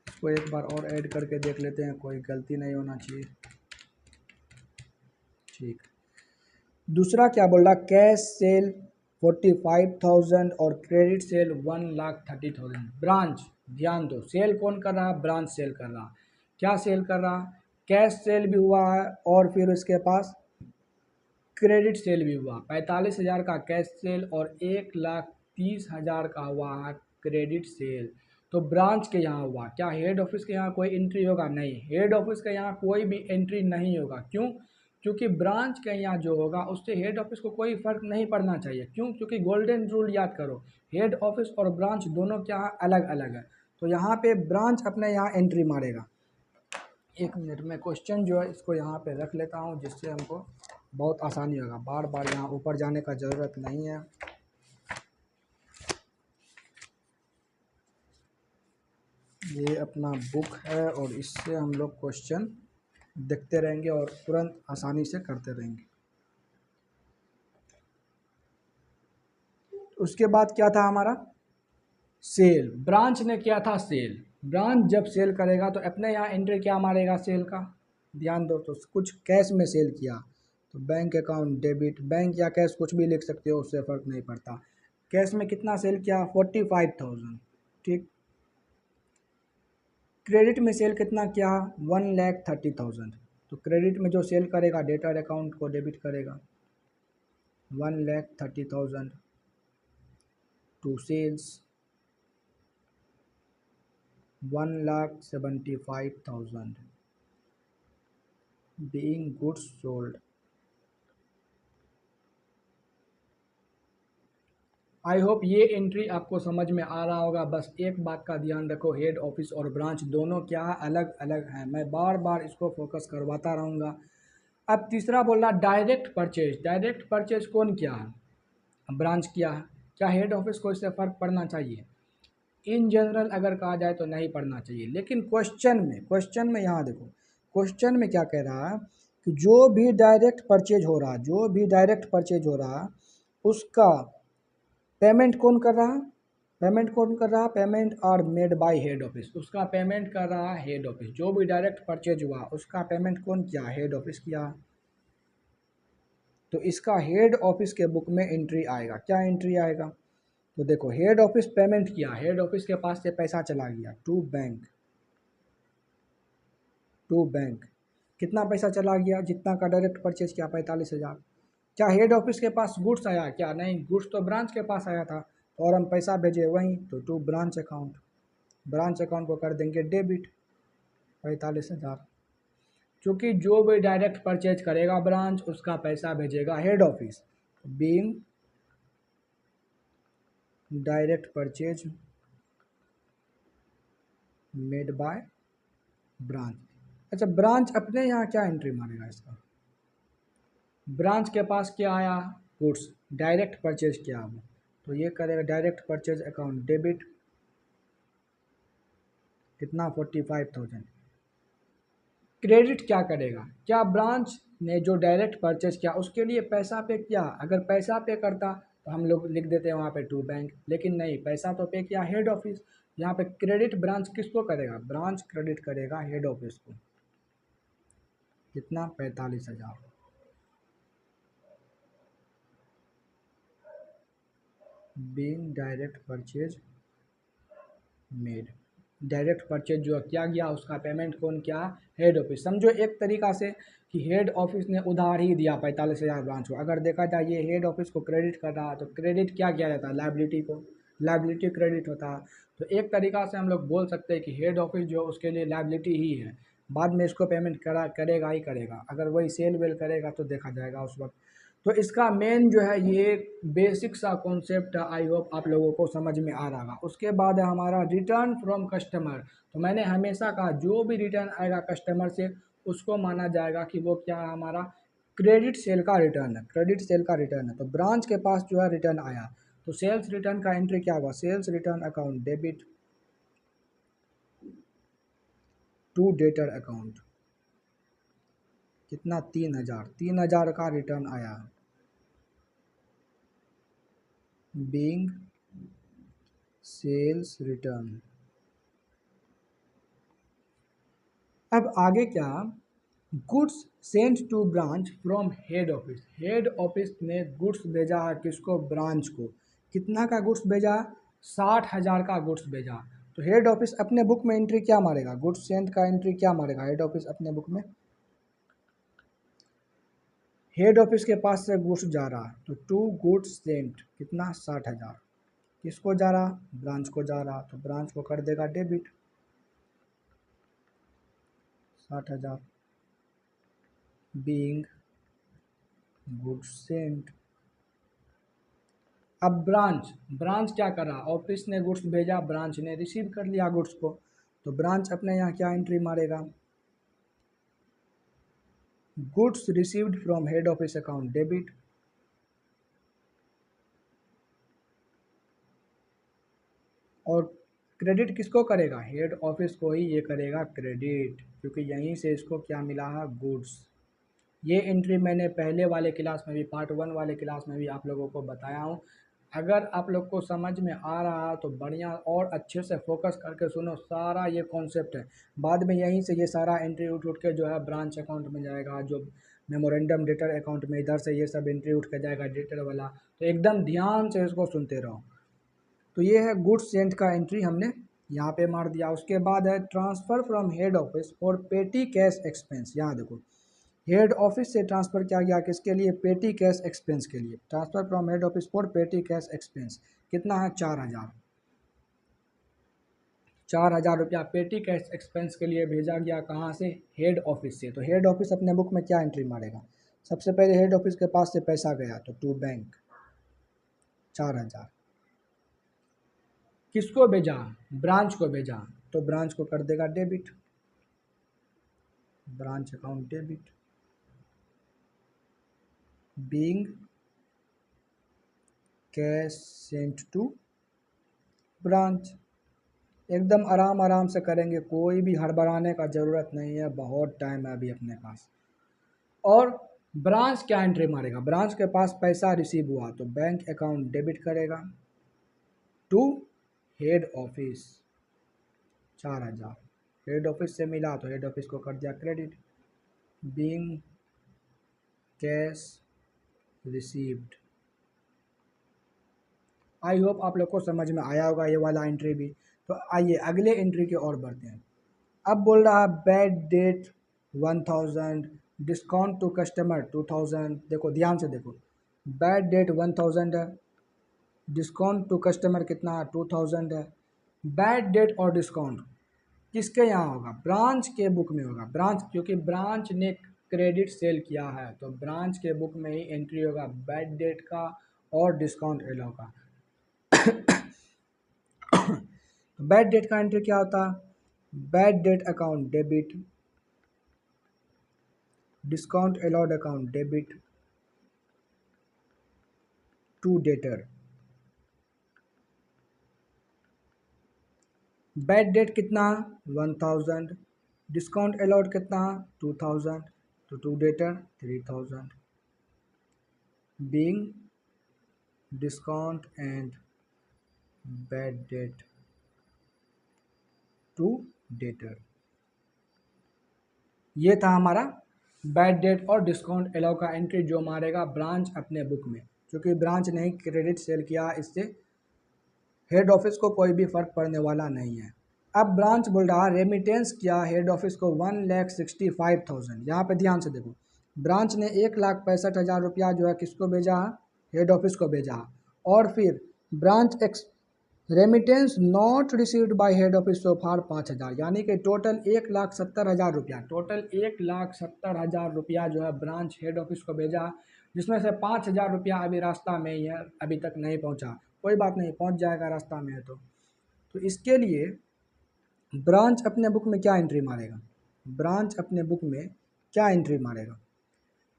इसको एक बार और ऐड करके देख लेते हैं, कोई गलती नहीं होना चाहिए। ठीक, दूसरा क्या बोल रहा, कैश सेल 45,000 और क्रेडिट सेल 1,30,000। ब्रांच, ध्यान दो, सेल कौन कर रहा है, ब्रांच सेल कर रहा। क्या सेल कर रहा, कैश सेल भी हुआ है और फिर उसके पास क्रेडिट सेल भी हुआ। 45,000 का कैश सेल और 1,30,000 का हुआ है क्रेडिट सेल। तो ब्रांच के यहाँ हुआ, क्या हेड ऑफिस के यहाँ कोई एंट्री होगा, नहीं, हेड ऑफिस के यहाँ कोई भी एंट्री नहीं होगा। क्यों, क्योंकि ब्रांच के यहाँ जो होगा उससे हेड ऑफिस को कोई फ़र्क नहीं पड़ना चाहिए। क्यों, क्योंकि गोल्डन रूल याद करो, हेड ऑफिस और ब्रांच दोनों के यहाँ अलग अलग है। तो यहाँ पे ब्रांच अपने यहाँ एंट्री मारेगा। एक मिनट में क्वेश्चन जो है इसको यहाँ पे रख लेता हूँ, जिससे हमको बहुत आसानी होगा, बार बार यहाँ ऊपर जाने का ज़रूरत नहीं है। ये अपना बुक है और इससे हम लोग क्वेश्चन देखते रहेंगे और तुरंत आसानी से करते रहेंगे। उसके बाद क्या था हमारा, सेल। ब्रांच ने किया था सेल। ब्रांच जब सेल करेगा तो अपने यहाँ एंट्री क्या मारेगा, सेल का। ध्यान दो, तो कुछ कैश में सेल किया तो बैंक अकाउंट डेबिट, बैंक या कैश कुछ भी लिख सकते हो, उससे फ़र्क नहीं पड़ता। कैश में कितना सेल किया, 45,000, ठीक। क्रेडिट में सेल कितना किया, 1,30,000। तो क्रेडिट में जो सेल करेगा डेटर अकाउंट को डेबिट करेगा, 1,30,000 to sales 1,75,000 being goods sold. I hope ये एंट्री आपको समझ में आ रहा होगा। बस एक बात का ध्यान रखो, हेड ऑफिस और ब्रांच दोनों क्या अलग अलग हैं। मैं बार बार इसको फोकस करवाता रहूँगा। अब तीसरा बोल रहा डायरेक्ट परचेज। डायरेक्ट परचेज कौन किया है, ब्रांच किया है। क्या हेड ऑफिस को इससे फ़र्क पड़ना चाहिए, इन जनरल अगर कहा जाए तो नहीं पड़ना चाहिए। लेकिन क्वेश्चन में यहाँ देखो, क्वेश्चन में क्या कह रहा है कि जो भी डायरेक्ट परचेज हो रहा, जो भी डायरेक्ट परचेज हो रहा उसका पेमेंट कौन कर रहा, पेमेंट कौन कर रहा, payment are made by head office. उसका पेमेंट कर रहा है हेड ऑफिस। जो भी डायरेक्ट परचेज हुआ उसका पेमेंट कौन किया, हेड ऑफिस किया। तो इसका हेड ऑफिस के बुक में एंट्री आएगा। क्या एंट्री आएगा, तो देखो हेड ऑफिस पेमेंट किया, हेड ऑफिस के पास से पैसा चला गया टू बैंक, टू बैंक कितना पैसा चला गया, जितना का डायरेक्ट परचेज किया 45,000। क्या हेड ऑफिस के पास गुड्स आया क्या? नहीं, गुड्स तो ब्रांच के पास आया था, तो और हम पैसा भेजे वहीं, तो to branch account, branch account को कर देंगे डेबिट 45,000। क्योंकि जो भी डायरेक्ट परचेज करेगा ब्रांच, उसका पैसा भेजेगा head office. Being direct purchase made by branch. अच्छा, ब्रांच अपने यहाँ क्या एंट्री मारेगा इसका? ब्रांच के पास क्या आया? गुड्स, डायरेक्ट परचेज किया वो, तो ये करेगा डायरेक्ट परचेज अकाउंट डेबिट, कितना 45,000। क्रेडिट क्या करेगा? क्या ब्रांच ने जो डायरेक्ट परचेज किया उसके लिए पैसा पे किया? अगर पैसा पे करता तो हम लोग लिख देते हैं वहाँ पे टू बैंक, लेकिन नहीं, पैसा तो पे किया हेड ऑफिस। यहाँ पे क्रेडिट ब्रांच किसको करेगा? ब्रांच क्रेडिट करेगा हेड ऑफिस को, कितना 45,000। Being direct purchase made, direct purchase जो किया गया उसका पेमेंट कौन किया? Head office. समझो एक तरीका से कि हेड ऑफिस ने उधार ही दिया 45,000 ब्रांच को। अगर देखा जाए ये हेड ऑफिस को क्रेडिट कर रहा, तो क्रेडिट क्या किया जाता है? लायबिलिटी को, लायबिलिटी क्रेडिट होता है। तो एक तरीका से हम लोग बोल सकते हैं कि हेड ऑफिस जो उसके लिए लायबिलिटी ही है, बाद में इसको पेमेंट करेगा ही करेगा। अगर वही सेल वेल करेगा तो देखा जाएगा उस वक्त। तो इसका मेन जो है ये बेसिक सा कॉन्सेप्ट, आई होप आप लोगों को समझ में आ रहा होगा। उसके बाद है हमारा रिटर्न फ्रॉम कस्टमर। तो मैंने हमेशा कहा जो भी रिटर्न आएगा कस्टमर से, उसको माना जाएगा कि वो क्या है? हमारा क्रेडिट सेल का रिटर्न है, क्रेडिट सेल का रिटर्न है। तो ब्रांच के पास जो है रिटर्न आया, तो सेल्स रिटर्न का एंट्री क्या होगा? Sales return account debit to debtor account, कितना 3,000, 3,000 का रिटर्न आया। Being sales return. अब आगे क्या? Goods sent to branch from head office, head office ने गुड्स भेजा है किसको? ब्रांच को। कितना का गुड्स भेजा? 60,000 का गुड्स भेजा। तो हेड ऑफिस अपने बुक में एंट्री क्या मारेगा? गुड्स सेंट का एंट्री क्या मारेगा हेड ऑफिस अपने बुक में? हेड ऑफिस के पास से गुड्स जा रहा, तो टू गुड्स सेंट, कितना? 60,000। किसको जा रहा? ब्रांच को जा रहा, तो ब्रांच को कर देगा डेबिट 60,000। Being goods Saint. अब ब्रांच, ब्रांच क्या करा? ऑफिस ने गुड्स भेजा, ब्रांच ने रिसीव कर लिया गुड्स को, तो ब्रांच अपने यहाँ क्या एंट्री मारेगा? Goods received from head office account debit, और क्रेडिट किसको करेगा? हेड ऑफिस को ही ये करेगा क्रेडिट, क्योंकि यहीं से इसको क्या मिला है? गुड्स। ये एंट्री मैंने पहले वाले क्लास में भी, पार्ट 1 वाले क्लास में भी आप लोगों को बताया हूँ। अगर आप लोग को समझ में आ रहा है तो बढ़िया और अच्छे से फोकस करके सुनो, सारा ये कॉन्सेप्ट है। बाद में यहीं से ये सारा एंट्री उठ उठ के जो है ब्रांच अकाउंट में जाएगा, जो मेमोरेंडम डेटर अकाउंट में इधर से ये सब एंट्री उठ के जाएगा डेटर वाला। तो एकदम ध्यान से इसको सुनते रहो। तो ये है गुड्स सेंट का एंट्री हमने यहाँ पे मार दिया। उसके बाद है ट्रांसफ़र फ्रॉम हेड ऑफिस और पेटी कैश एक्सपेंस। यहाँ देखो हेड ऑफिस से ट्रांसफ़र किया गया किसके लिए? पेटी कैश एक्सपेंस के लिए। Transfer from head office for पेटी कैश एक्सपेंस, कितना है? 4,000। 4,000 रुपया पेटी कैश एक्सपेंस के लिए भेजा गया, कहाँ से? हेड ऑफिस से। तो हेड ऑफिस अपने बुक में क्या एंट्री मारेगा? सबसे पहले हेड ऑफिस के पास से पैसा गया, तो टू बैंक 4,000। किसको भेजा? ब्रांच को भेजा, तो ब्रांच को कर देगा debit, branch account debit. Being cash sent to branch. एकदम आराम आराम से करेंगे, कोई भी हड़बड़ाने का ज़रूरत नहीं है, बहुत टाइम है अभी अपने पास। और ब्रांच क्या एंट्री मारेगा? ब्रांच के पास पैसा रिसीव हुआ, तो बैंक अकाउंट डेबिट करेगा to head office 4,000। Head office से मिला तो हेड ऑफिस को कर दिया credit. Being cash received I hope आप लोग को समझ में आया होगा ये वाला एंट्री भी। तो आइए अगले एंट्री की ओर बढ़ते हैं। अब बोल रहा है bad debt 1000, discount to customer 2000। देखो ध्यान से देखो, बैड डेट 1000 है, डिस्काउंट टू कस्टमर कितना है 2000 है। बैड डेट और डिस्काउंट किसके यहाँ होगा? ब्रांच के बुक में होगा। ब्रांच, क्योंकि ब्रांच ने क्रेडिट सेल किया है तो ब्रांच के बुक में ही एंट्री होगा बैड डेट का और डिस्काउंट एलो का। तो बैड डेट का एंट्री क्या होता है? Bad debt account debit, discount allowed account debit to debtor. Bad debt कितना? 1000, डिस्काउंट अलाउड कितना? 2000, तो to debtor 3000। Being discount and bad debt to debtor. ये था हमारा बैड डेट और डिस्काउंट अलाउ का एंट्री जो मारेगा ब्रांच अपने बुक में। क्योंकि ब्रांच ने क्रेडिट सेल किया, इससे हेड ऑफिस को कोई भी फ़र्क पड़ने वाला नहीं है। अब ब्रांच बोल रहा रेमिटेंस किया हेड ऑफिस को 1,65,000। यहाँ पे ध्यान से देखो, ब्रांच ने 1,65,000 रुपया जो है किसको भेजा? हेड ऑफिस को भेजा। और फिर branch X remittance not received by head office so far 5,000, यानी कि टोटल 1,70,000 रुपया, टोटल 1,70,000 रुपया जो है ब्रांच हेड ऑफिस को भेजा, जिसमें से 5,000 रुपया अभी रास्ता में ही है, अभी तक नहीं पहुंचा। कोई बात नहीं, पहुंच जाएगा, रास्ता में है तो इसके लिए ब्रांच अपने बुक में क्या एंट्री मारेगा? ब्रांच अपने बुक में क्या एंट्री मारेगा?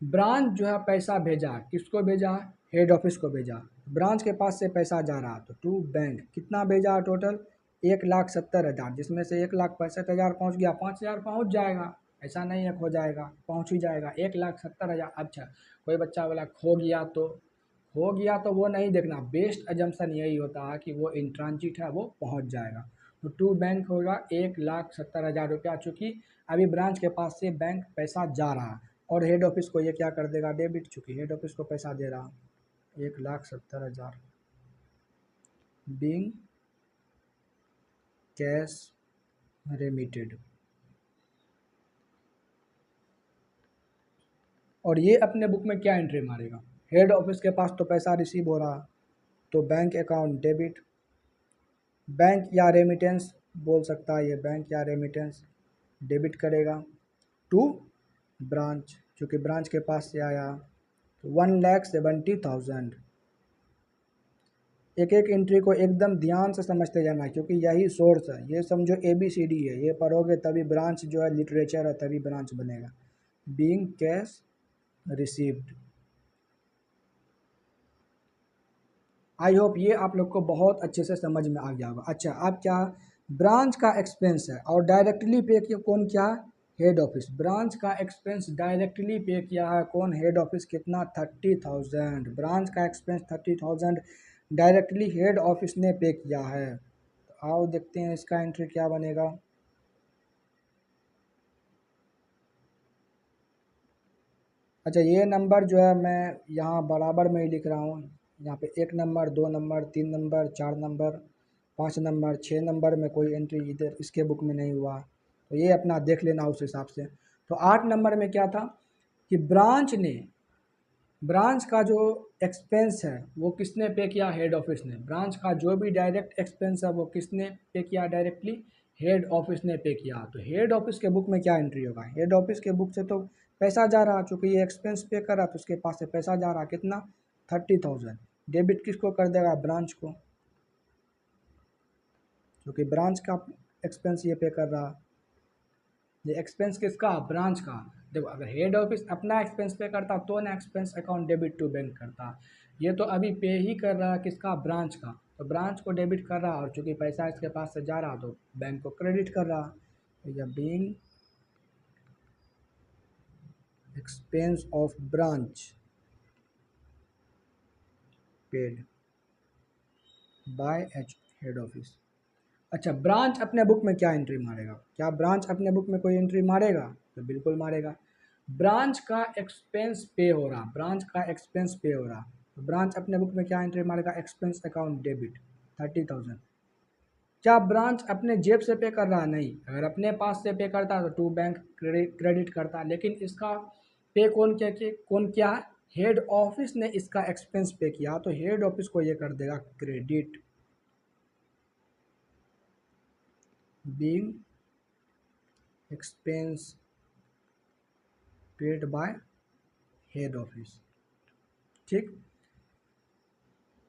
ब्रांच जो है पैसा भेजा, किसको भेजा? हेड ऑफिस को भेजा। ब्रांच के पास से पैसा जा रहा तो टू बैंक कितना भेजा? टोटल 1,70,000, जिसमें से 1,65,000 पहुँच गया, 5,000 पहुँच जाएगा, ऐसा नहीं है खो जाएगा, पहुँच ही जाएगा 1,70,000। अच्छा, कोई बच्चा बोला खो गया, तो खो गया तो वो नहीं देखना, बेस्ट अजम्पशन यही होता है कि वो इन ट्रांजिट है, वो पहुँच जाएगा। तो टू बैंक होगा 1,70,000 रुपया, चूँकि अभी ब्रांच के पास से बैंक पैसा जा रहा है और हेड ऑफिस को ये क्या कर देगा? डेबिट, चूँकि हेड ऑफिस को पैसा दे रहा 1,70,000 बीइंग कैश रेमिटेड। और ये अपने बुक में क्या एंट्री मारेगा? हेड ऑफिस के पास तो पैसा रिसीव हो रहा, तो बैंक अकाउंट डेबिट, बैंक या रेमिटेंस बोल सकता है, ये बैंक या रेमिटेंस डेबिट करेगा टू ब्रांच, क्योंकि ब्रांच के पास से आया तो 1,70,000। एक एक एंट्री को एकदम ध्यान से समझते जाना, क्योंकि यही सोर्स है, ये समझो ABCD है, ये पढ़ोगे तभी ब्रांच जो है लिटरेचर है, तभी ब्रांच बनेगा। Being cash received. I hope ये आप लोग को बहुत अच्छे से समझ में आ गया होगा। अच्छा, अब क्या? ब्रांच का एक्सपेंस है और डायरेक्टली पे किया कौन? क्या? Head office. ब्रांच का एक्सपेंस डायरेक्टली पे किया है कौन? Head office. कितना? 30,000। ब्रांच का एक्सपेंस 30,000 डायरेक्टली हेड ऑफिस ने पे किया है। तो आओ देखते हैं इसका एंट्री क्या बनेगा। अच्छा, ये नंबर जो है मैं यहाँ बराबर में ही लिख रहा हूँ। यहाँ पे 1 number, 2 number, 3 number, 4 number, 5 number, 6 number में कोई एंट्री इधर इसके बुक में नहीं हुआ, तो ये अपना देख लेना उस हिसाब से। तो 8 नंबर में क्या था कि ब्रांच ने, ब्रांच का जो एक्सपेंस है वो किसने पे किया? हेड ऑफिस ने। ब्रांच का जो भी डायरेक्ट एक्सपेंस है वो किसने पे किया? डायरेक्टली हेड ऑफिस ने पे किया। तो हेड ऑफिस के बुक में क्या एंट्री होगा? हेड ऑफिस के बुक से तो पैसा जा रहा, चूँकि ये एक्सपेंस पे कर रहा तो उसके पास से पैसा जा रहा, कितना? 30,000। डेबिट किसको कर देगा? ब्रांच को, क्योंकि ब्रांच का एक्सपेंस ये पे कर रहा। ये एक्सपेंस किसका? ब्रांच का। देखो, अगर हेड ऑफिस अपना एक्सपेंस पे करता तो ना expense account debit to bank करता। ये तो अभी पे ही कर रहा है किसका? ब्रांच का। तो ब्रांच को डेबिट कर रहा और चूंकि पैसा इसके पास से जा रहा तो बैंक को क्रेडिट कर रहा। तो यह being expense of branch paid by H head office. अच्छा, ब्रांच अपने बुक में क्या एंट्री मारेगा? क्या ब्रांच अपने बुक में कोई एंट्री मारेगा? तो बिल्कुल मारेगा। ब्रांच का एक्सपेंस पे हो रहा, ब्रांच का एक्सपेंस पे हो रहा, तो ब्रांच अपने बुक में क्या एंट्री मारेगा, एक्सपेंस अकाउंट डेबिट 30,000। क्या ब्रांच अपने जेब से पे कर रहा है? नहीं, अगर अपने पास से पे करता तो टू बैंक क्रेडिट करता, लेकिन इसका पे कौन किया है, हेड ऑफिस ने इसका एक्सपेंस पे किया, तो हेड ऑफिस को ये कर देगा credit, being expense paid by head office. ठीक,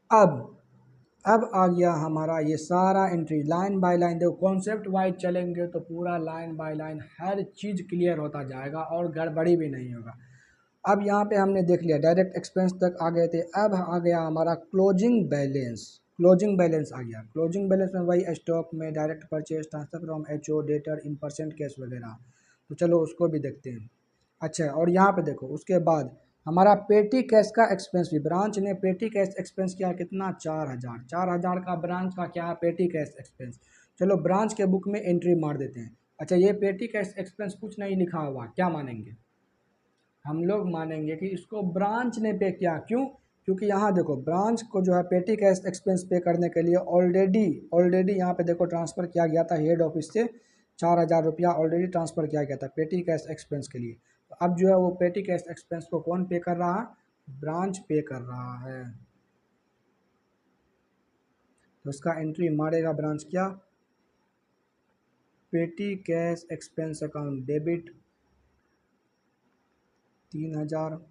अब आ गया हमारा ये सारा एंट्री लाइन बाय लाइन। देखो कॉन्सेप्ट वाइज चलेंगे तो पूरा line by line her cheese clear होता जाएगा और गड़बड़ी भी नहीं होगा। अब यहाँ पे हमने देख लिया डायरेक्ट एक्सपेंस तक आ गए थे, अब आ गया हमारा क्लोजिंग बैलेंस। क्लोजिंग बैलेंस आ गया, क्लोजिंग बैलेंस में वही स्टॉक में direct purchase, transfer from HO, debtor, in percent cash वगैरह। तो चलो उसको भी देखते हैं। अच्छा, और यहाँ पे देखो उसके बाद हमारा पेटी कैश का एक्सपेंस भी, ब्रांच ने पेटी कैश एक्सपेंस किया कितना, 4,000। 4,000 का ब्रांच का क्या है, पेटी कैश एक्सपेंस। चलो ब्रांच के बुक में एंट्री मार देते हैं। अच्छा, ये पेटी कैश एक्सपेंस कुछ नहीं लिखा हुआ, क्या मानेंगे, हम लोग मानेंगे कि इसको ब्रांच ने पे किया। क्यों, क्योंकि यहाँ देखो ब्रांच को जो है पेटी कैश एक्सपेंस पे करने के लिए ऑलरेडी यहाँ पे देखो ट्रांसफ़र किया गया था हेड ऑफिस से, 4,000 रुपया ऑलरेडी ट्रांसफ़र किया गया था पेटी कैश एक्सपेंस के लिए। तो अब जो है वो पेटी कैश एक्सपेंस को कौन पे कर रहा है, ब्रांच पे कर रहा है। तो इसका एंट्री मारेगा ब्रांच क्या, पेटी cash expense account debit 3,000।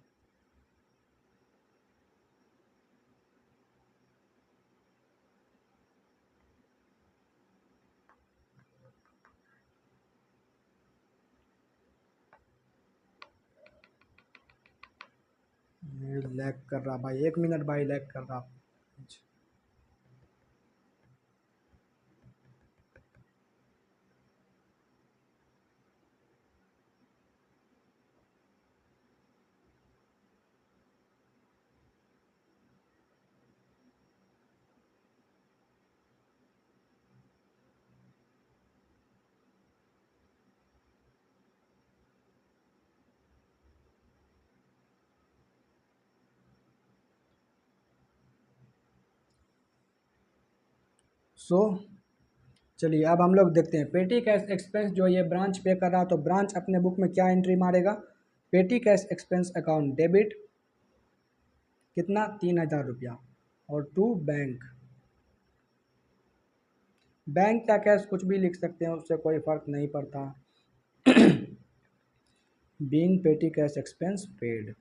Lag कर रहा भाई, 1 मिनट भाई, लैग कर रहा। चलिए अब हम लोग देखते हैं पेटी कैश एक्सपेंस जो ये ब्रांच पे कर रहा, तो ब्रांच अपने बुक में क्या एंट्री मारेगा, पेटी कैश एक्सपेंस अकाउंट डेबिट कितना, 3,000 रुपया, और टू बैंक। बैंक या कैश कुछ भी लिख सकते हैं, उससे कोई फ़र्क नहीं पड़ता। बीइंग पेटी कैश एक्सपेंस पेड।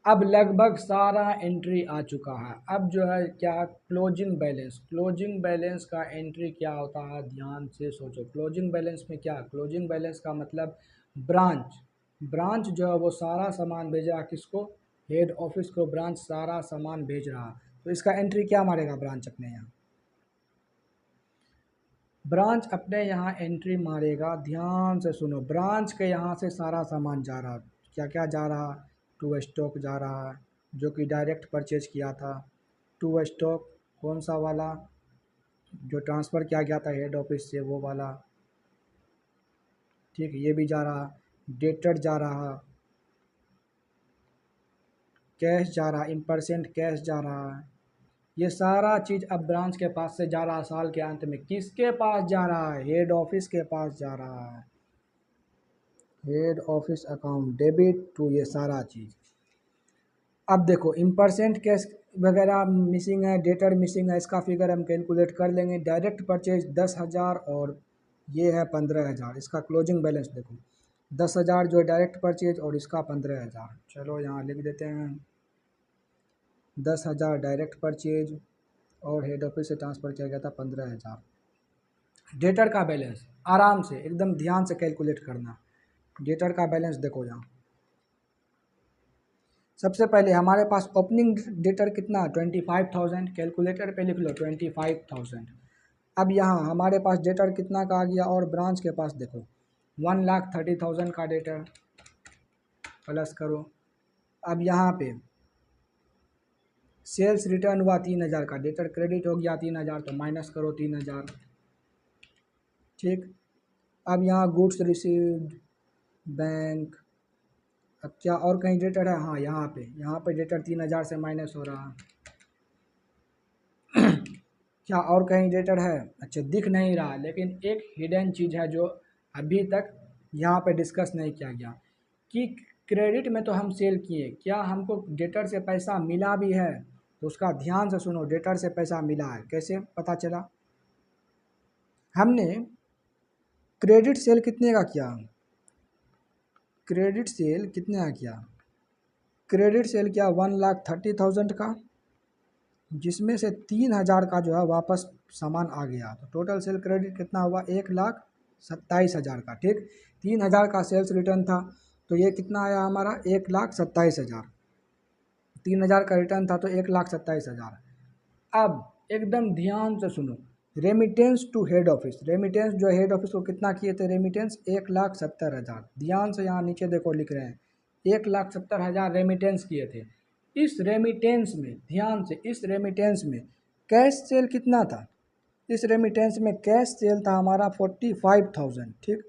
अब लगभग सारा एंट्री आ चुका है। अब जो है क्या, क्लोजिंग बैलेंस। क्लोजिंग बैलेंस का एंट्री क्या होता है, ध्यान से सोचो। क्लोजिंग बैलेंस में क्या, क्लोजिंग बैलेंस का मतलब ब्रांच जो है वो सारा सामान भेज रहा किसको, हेड ऑफिस को ब्रांच सारा सामान भेज रहा। तो इसका एंट्री क्या मारेगा ब्रांच अपने यहाँ, ब्रांच अपने यहाँ एंट्री मारेगा, ध्यान से सुनो। ब्रांच के यहाँ से सारा सामान जा रहा, क्या क्या जा रहा, टू स्टॉक जा रहा है जो कि डायरेक्ट परचेज किया था। टू स्टॉक कौन सा वाला, जो ट्रांसफ़र किया गया था हेड ऑफिस से वो वाला। ठीक, ये भी जा रहा, डेटर जा रहा, कैश जा रहा, इम्परसेंट कैश जा रहा है। ये सारा चीज़ अब ब्रांच के पास से जा रहा, साल के अंत में किसके पास जा रहा है, हेड ऑफिस के पास जा रहा है। Head office account debit to ये सारा चीज़। अब देखो इम्परसेंट कैश वगैरह मिसिंग है, डेटर मिसिंग है, इसका फिगर हम कैलकुलेट कर लेंगे। डायरेक्ट परचेज 10,000 और ये है 15,000। इसका क्लोजिंग बैलेंस देखो, 10,000 जो है डायरेक्ट परचेज और इसका 15,000। चलो यहाँ लिख देते हैं 10,000 डायरेक्ट परचेज और हेड ऑफिस से ट्रांसफ़र किया गया था 15,000। डेटर का बैलेंस आराम से एकदम ध्यान से कैलकुलेट करना। डेटर का बैलेंस देखो यहाँ, सबसे पहले हमारे पास ओपनिंग डेटर कितना, 25,000। कैलकुलेटर पे लिख लो 25,000। अब यहाँ हमारे पास डेटर कितना का आ गया, और ब्रांच के पास देखो 1,30,000 का डेटर, प्लस करो। अब यहाँ पे सेल्स रिटर्न हुआ 3,000 का, डेटर क्रेडिट हो गया 3,000, तो माइनस करो 3,000। ठीक, अब यहाँ गुड्स रिसीव्ड बैंक अब क्या और कहीं डेटर है? हाँ, यहाँ पे डेटर 3000 से माइनस हो रहा है। क्या और कहीं डेटर है? अच्छा, दिख नहीं रहा, लेकिन एक हिडन चीज़ है जो अभी तक यहाँ पे डिस्कस नहीं किया गया कि क्रेडिट में तो हम सेल किए, क्या हमको डेटर से पैसा मिला भी है? तो उसका ध्यान से सुनो, डेटर से पैसा मिला है कैसे पता चला? हमने क्रेडिट सेल कितने का किया? क्रेडिट सेल कितने का किया? क्रेडिट सेल किया 1,30,000 का, जिसमें से 3,000 का जो है वापस सामान आ गया। तो टोटल सेल क्रेडिट कितना हुआ? 1,27,000 का। ठीक, 3,000 का सेल्स रिटर्न था, तो ये कितना आया हमारा? 1,27,000। 3,000 का रिटर्न था तो 1,27,000। अब एकदम ध्यान से सुनो, remittance to head office, remittance जो हेड ऑफिस को कितना किए थे रेमिटेंस? 1,70,000। ध्यान से यहाँ नीचे देखो लिख रहे हैं 1,70,000 रेमिटेंस किए थे। इस रेमिटेंस में ध्यान से, इस रेमिटेंस में कैश सेल कितना था? इस रेमिटेंस में कैश सेल था हमारा 45,000। ठीक,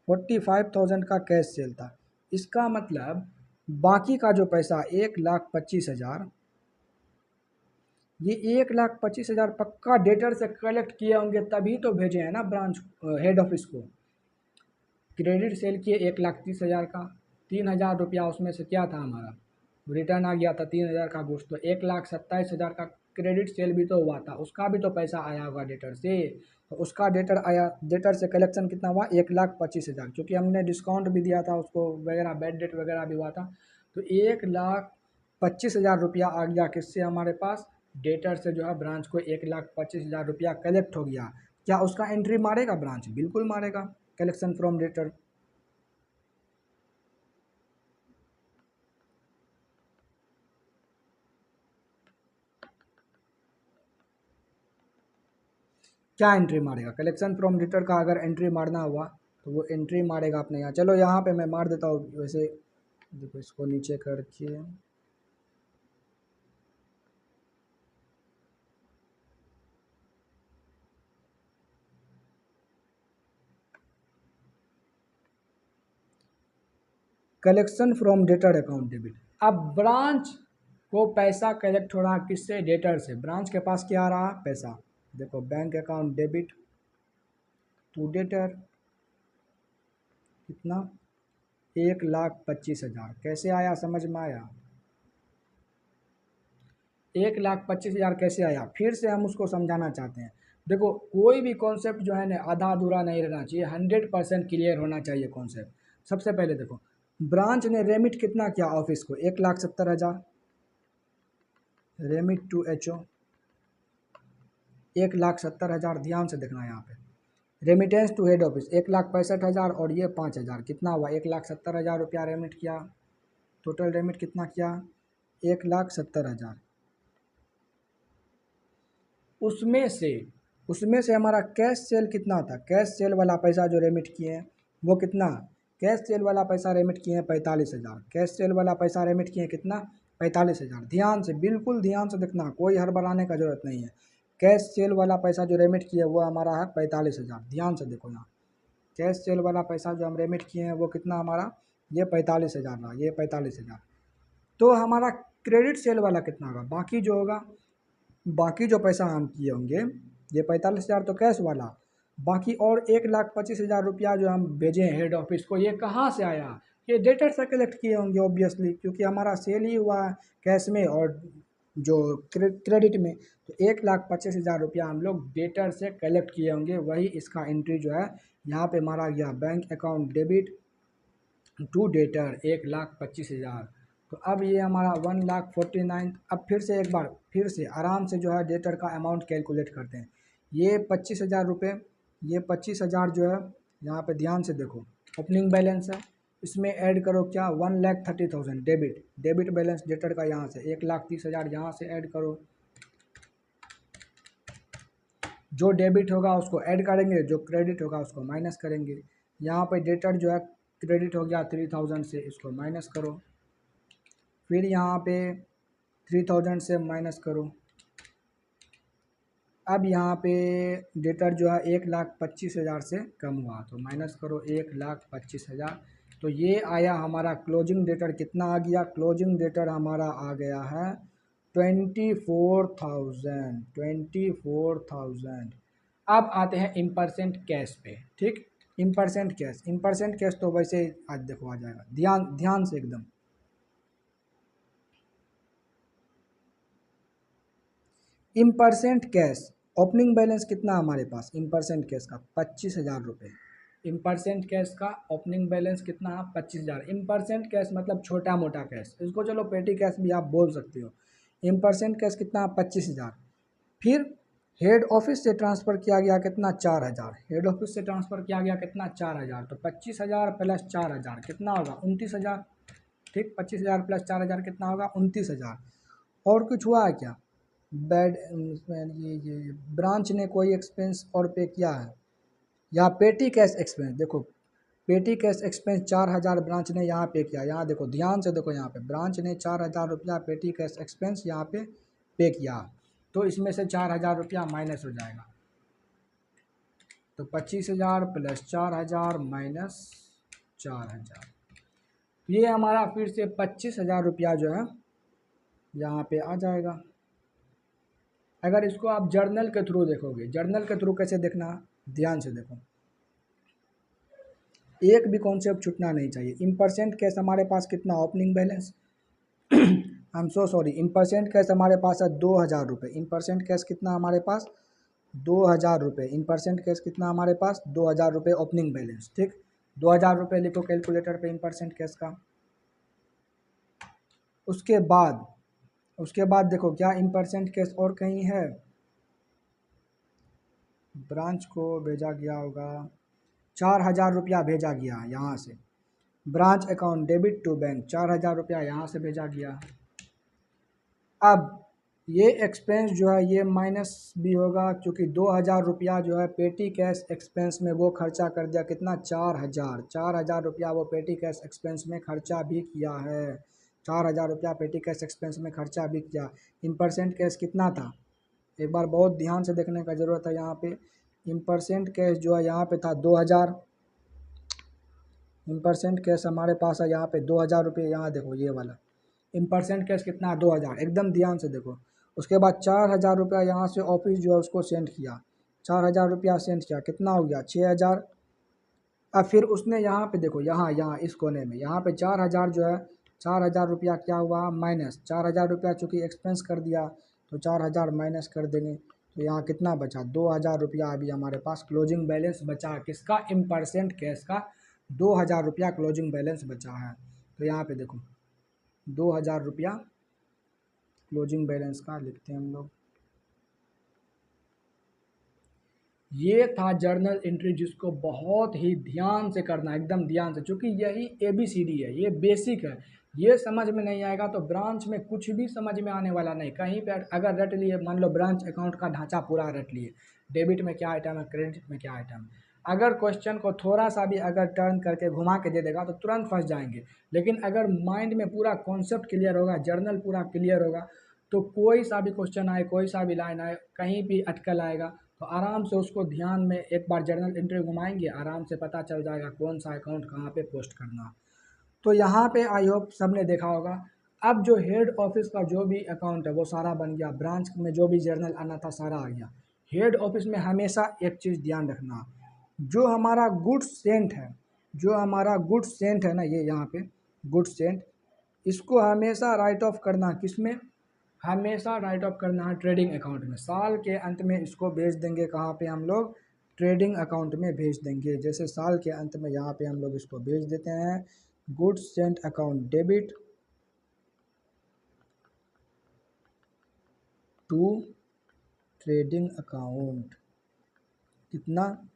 45,000 का कैश सेल था। इसका मतलब बाकी का जो पैसा 1,25,000, ये 1,25,000 पक्का डेटर से कलेक्ट किए होंगे, तभी तो भेजे हैं ना ब्रांच हेड ऑफिस को। क्रेडिट सेल किए 1,30,000 का, 3,000 रुपया उसमें से क्या था हमारा? रिटर्न आ गया था 3,000 का गुड्स, तो 1,27,000 का क्रेडिट सेल भी तो हुआ था, उसका भी तो पैसा आया होगा डेटर से। तो उसका डेटर आया, डेटर से कलेक्शन कितना हुआ? 1,25,000, क्योंकि हमने डिस्काउंट भी दिया था उसको वगैरह, बैड डेट वगैरह भी हुआ था। तो 1,25,000 रुपया आ गया किससे हमारे पास? डेटर से जो है ब्रांच को 1,25,000 रुपया कलेक्ट हो गया। क्या उसका एंट्री मारेगा ब्रांच? बिल्कुल मारेगा, कलेक्शन फ्रॉम डेटर। क्या एंट्री मारेगा? कलेक्शन फ्रॉम डेटर का अगर एंट्री मारना हुआ तो वो एंट्री मारेगा अपने यहाँ। चलो यहाँ पे मैं मार देता हूँ वैसे, देखो इसको नीचे करके, collection from debtor account debit. अब ब्रांच को पैसा कलेक्ट हो रहा किससे? डेटर से। ब्रांच के पास क्या आ रहा? पैसा। देखो bank account debit to debtor, कितना? 1,25,000। कैसे आया, समझ में आया? 1,25,000 कैसे आया? फिर से हम उसको समझाना चाहते हैं। देखो, कोई भी कॉन्सेप्ट जो है ना आधा अधूरा नहीं रहना चाहिए, 100% क्लियर होना चाहिए कॉन्सेप्ट। सबसे पहले देखो, ब्रांच ने रेमिट कितना किया ऑफिस को? 1,70,000। Remit to HO 1,70,000। ध्यान से देखना यहाँ पे, रेमिटेंस टू हेड ऑफिस 1,65,000 और ये 5,000, कितना हुआ? 1,70,000 रुपया रेमिट किया। टोटल रेमिट कितना किया? 1,70,000। उसमें से उसमें से हमारा कैश सेल कितना था? कैश सेल वाला पैसा जो रेमिट किए हैं वो कितना? कैश सेल वाला पैसा रेमिट किए हैं 45,000। कैश सेल वाला पैसा रेमिट किए हैं कितना? 45,000। ध्यान से, बिल्कुल ध्यान से देखना, कोई हड़बड़ाने का जरूरत नहीं है। कैश सेल वाला पैसा जो रेमिट किए वो हमारा है 45,000। ध्यान से देखो यहाँ, कैश सेल वाला पैसा जो हम रेमिट किए हैं वो कितना हमारा? ये 45,000 रहा, ये 45,000। तो हमारा क्रेडिट सेल वाला कितना होगा? बाकी जो होगा, बाकी जो पैसा हम किए होंगे, ये 45,000 तो कैश वाला, बाकी और 1,25,000 रुपया जो हम भेजे हैं हेड ऑफिस को, ये कहाँ से आया? ये डेटर से कलेक्ट किए होंगे ऑब्वियसली, क्योंकि हमारा सेल ही हुआ है कैश में और जो क्रेडिट में। तो 1,25,000 रुपया हम लोग डेटर से कलेक्ट किए होंगे, वही इसका एंट्री जो है यहाँ पे मारा गया, bank account debit to debtor 1,25,000। तो अब ये हमारा 1,49,000। अब फिर से एक बार फिर से आराम से जो है डेटर का अमाउंट कैलकुलेट करते हैं। ये 25,000 रुपये, ये 25,000 जो है यहाँ पे ध्यान से देखो, ओपनिंग बैलेंस है, इसमें ऐड करो क्या? 1,30,000 डेबिट, डेबिट बैलेंस डेटर का यहाँ से 1,30,000 यहाँ से ऐड करो। जो डेबिट होगा उसको ऐड करेंगे, जो क्रेडिट होगा उसको माइनस करेंगे। यहाँ पे डेटर जो है क्रेडिट हो गया 3,000 से, इसको माइनस करो। फिर यहाँ पे 3,000 से माइनस करो। अब यहाँ पे डेटर जो है 1,25,000 से कम हुआ, तो माइनस करो 1,25,000। तो ये आया हमारा क्लोजिंग डेटर, कितना आ गया, क्लोजिंग डेटर हमारा आ गया है 24,000। अब आते हैं इन परसेंट कैश पे, ठीक। इन परसेंट कैश, इन परसेंट कैश तो वैसे आज देखो आ जाएगा, ध्यान ध्यान से एकदम। इन परसेंट कैश ओपनिंग बैलेंस कितना हमारे पास इन परसेंट कैश का, 25,000 रुपये। इन परसेंट कैश का ओपनिंग बैलेंस कितना है, 25,000। इन परसेंट कैश मतलब छोटा मोटा कैश, इसको चलो पेटी कैश भी आप बोल सकते हो। इन परसेंट कैश कितना, 25,000। फिर हेड ऑफिस से ट्रांसफ़र किया गया कितना, 4,000। हेड ऑफिस से ट्रांसफ़र किया गया कितना, 4,000। तो 25,000 प्लस 4,000 कितना होगा, 29,000। ठीक, 25,000 प्लस 4,000 कितना होगा, 29,000। और कुछ हुआ है क्या, बैड ये ब्रांच ने कोई एक्सपेंस और पे किया है, या पेटी कैश एक्सपेंस, देखो पेटी कैश एक्सपेंस 4,000 ब्रांच ने यहाँ पे किया। यहाँ देखो ध्यान से देखो, यहाँ पे ब्रांच ने 4,000 रुपया पेटी कैश एक्सपेंस यहाँ पे किया। तो इसमें से 4,000 रुपया माइनस हो जाएगा। तो 25,000 प्लस 4,000 माइनस 4,000, ये हमारा फिर से 25,000 रुपया जो है यहाँ पे आ जाएगा। अगर इसको आप जर्नल के थ्रू देखोगे, जर्नल के थ्रू कैसे देखना, ध्यान से देखो, एक भी कॉन्सेप्ट छूटना नहीं चाहिए। इन परसेंट कैश हमारे पास कितना, opening balance I am so sorry, in percent cash हमारे पास है 2,000 रुपये। इन परसेंट कैश कितना हमारे पास, 2,000 रुपये। इन परसेंट कैश कितना हमारे पास, 2,000 रुपये ओपनिंग बैलेंस, ठीक। 2,000 रुपये लिखो कैलकुलेटर पे इन परसेंट कैश का। उसके बाद देखो क्या इन परसेंट कैश और कहीं है, ब्रांच को भेजा गया होगा, 4,000 रुपया भेजा गया यहाँ से, branch account debit to bank, 4,000 रुपया यहाँ से भेजा गया। अब ये एक्सपेंस जो है ये माइनस भी होगा, क्योंकि 2,000 रुपया जो है पेटी कैश एक्सपेंस में वो खर्चा कर दिया, कितना, 4,000 रुपया वो पेटी कैश एक्सपेंस में खर्चा भी किया है। 4,000 रुपया पेटी कैश एक्सपेंस में खर्चा भी किया। इन परसेंट कैश कितना था, एक बार बहुत ध्यान से देखने का ज़रूरत है यहाँ पे। इन परसेंट कैश जो है यहाँ पे था 2,000। इन परसेंट कैश हमारे पास है यहाँ पे 2,000 रुपये, यहाँ देखो ये वाला इन परसेंट कैश कितना है, 2,000, एकदम ध्यान से देखो। उसके बाद 4,000 रुपया यहाँ से ऑफिस जो है उसको सेंड किया, 4,000 रुपया सेंड किया, कितना हो गया, 6,000। अब फिर उसने यहाँ पे देखो, यहाँ यहाँ इस कोने में यहाँ पे 4,000 जो है, 4,000 रुपया क्या हुआ, माइनस 4,000 रुपया चूँकि एक्सपेंस कर दिया, तो 4,000 माइनस कर देंगे। तो यहाँ कितना बचा, 2,000 रुपया अभी हमारे पास क्लोजिंग बैलेंस बचा, किसका, इन परसेंट कैश का 2,000 रुपया क्लोजिंग बैलेंस बचा है। तो यहाँ पे देखो 2,000 रुपया क्लोजिंग बैलेंस का लिखते हैं हम लोग। ये था जर्नल एंट्री, जिसको बहुत ही ध्यान से करना, एकदम ध्यान से, क्योंकि यही ABCD है, ये बेसिक है। ये समझ में नहीं आएगा तो ब्रांच में कुछ भी समझ में आने वाला नहीं। कहीं पे अगर रट लिए, मान लो ब्रांच अकाउंट का ढांचा पूरा रट लिए, डेबिट में क्या आइटम है, क्रेडिट में क्या आइटम है, अगर क्वेश्चन को थोड़ा सा भी अगर टर्न करके घुमा के दे देगा तो तुरंत फंस जाएंगे। लेकिन अगर माइंड में पूरा कॉन्सेप्ट क्लियर होगा, जर्नल पूरा क्लियर होगा, तो कोई सा भी क्वेश्चन आए, कोई सा भी लाइन आए, कहीं भी अटकल आएगा तो आराम से उसको ध्यान में एक बार जर्नल एंट्री घुमाएंगे, आराम से पता चल जाएगा कौन सा अकाउंट कहाँ पे पोस्ट करना। तो यहाँ पे आई होप सब ने देखा होगा। अब जो हेड ऑफिस का जो भी अकाउंट है वो सारा बन गया, ब्रांच में जो भी जर्नल आना था सारा आ गया। हेड ऑफिस में हमेशा एक चीज़ ध्यान रखना, जो हमारा गुड्स सेंट है, जो हमारा गुड्स सेंट है ना, ये यहाँ पे गुड्स सेंट, इसको हमेशा राइट ऑफ करना, किसमें, हमेशा राइट ऑफ करना है ट्रेडिंग अकाउंट में। साल के अंत में इसको भेज देंगे कहाँ पे हम लोग, ट्रेडिंग अकाउंट में भेज देंगे। जैसे साल के अंत में यहाँ पे हम लोग इसको भेज देते हैं, goods sent account debit to trading account, कितना,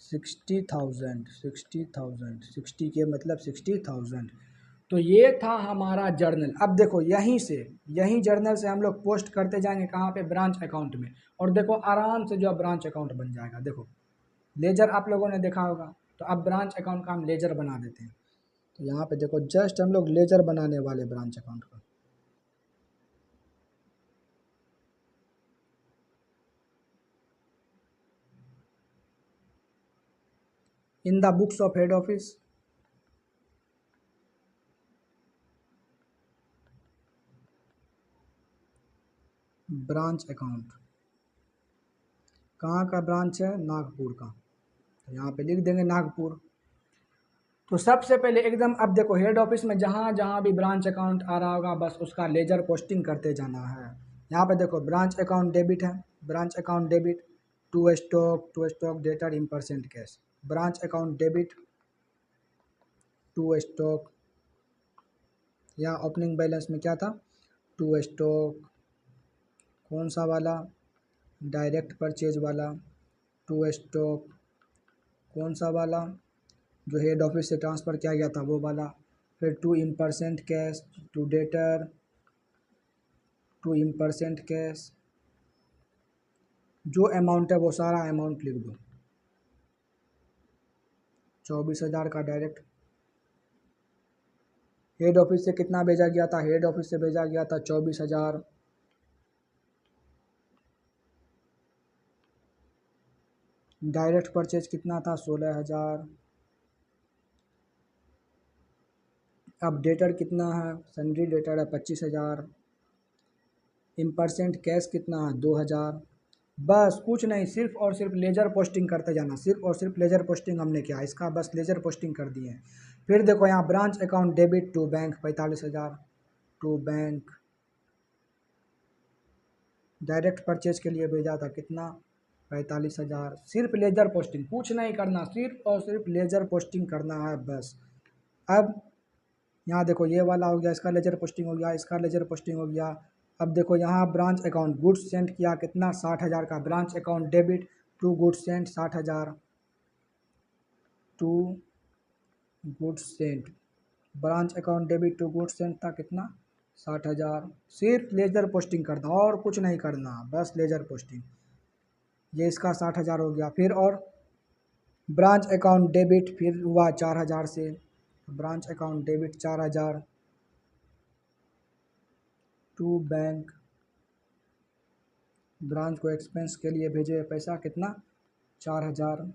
60,000, 60,000, 60 के मतलब 60,000। तो ये था हमारा जर्नल। अब देखो यहीं जर्नल से हम लोग पोस्ट करते जाएंगे कहाँ पे, ब्रांच अकाउंट में, और देखो आराम से जो ब्रांच अकाउंट बन जाएगा। देखो लेजर आप लोगों ने देखा होगा, तो अब ब्रांच अकाउंट का हम लेजर बना देते हैं। तो यहाँ पे देखो जस्ट हम लोग लेजर बनाने वाले ब्रांच अकाउंट का। In the books of head office, branch account, कहाँ का ब्रांच है? नागपुर का। तो यहाँ पे लिख देंगे नागपुर। तो सबसे पहले एकदम अब देखो हेड ऑफिस में जहाँ जहाँ भी ब्रांच अकाउंट आ रहा होगा बस उसका लेजर पोस्टिंग करते जाना है। यहाँ पे देखो ब्रांच अकाउंट डेबिट है, branch account debit to stock debtor in percent cash. Branch account debit to stock, या ओपनिंग बैलेंस में क्या था? टू स्टॉक, कौन सा वाला? डायरेक्ट परचेज वाला। टू स्टॉक, कौन सा वाला? जो हेड ऑफिस से ट्रांसफ़र किया गया था वो वाला। फिर to in percent cash, to debtor, to in percent cash. जो अमाउंट है वो सारा अमाउंट लिख दो। 24,000 का डायरेक्ट हेड ऑफिस से कितना भेजा गया था? हेड ऑफिस से भेजा गया था 24,000। डायरेक्ट परचेज कितना था? 16,000। अब डेटर कितना है? सन्ड्री डेटर है 25,000। इन परसेंट कैश कितना है? 2,000। बस कुछ नहीं, सिर्फ और सिर्फ लेजर पोस्टिंग करते जाना, सिर्फ और सिर्फ लेजर पोस्टिंग हमने किया इसका, बस लेजर पोस्टिंग कर दिए। फिर देखो यहाँ branch account debit to bank 45,000, to bank. Direct purchase के लिए भेजा था कितना? 45,000। सिर्फ लेजर पोस्टिंग, कुछ नहीं करना, सिर्फ और सिर्फ लेजर पोस्टिंग करना है बस। अब यहाँ देखो ये वाला हो गया, इसका लेजर पोस्टिंग हो गया, इसका लेजर पोस्टिंग हो गया। अब देखो यहाँ ब्रांच अकाउंट गुड्स सेंड किया कितना? 60,000 का। Branch account debit to goods send 60,000, to goods send. Branch account debit to goods send था कितना? 60,000। सिर्फ लेजर पोस्टिंग करना और कुछ नहीं करना, बस लेजर पोस्टिंग। ये इसका 60,000 हो गया। फिर और ब्रांच अकाउंट डेबिट फिर हुआ 4,000 से। Branch account debit 4,000 to bank. Branch को एक्सपेंस के लिए भेजे पैसा कितना? 4,000।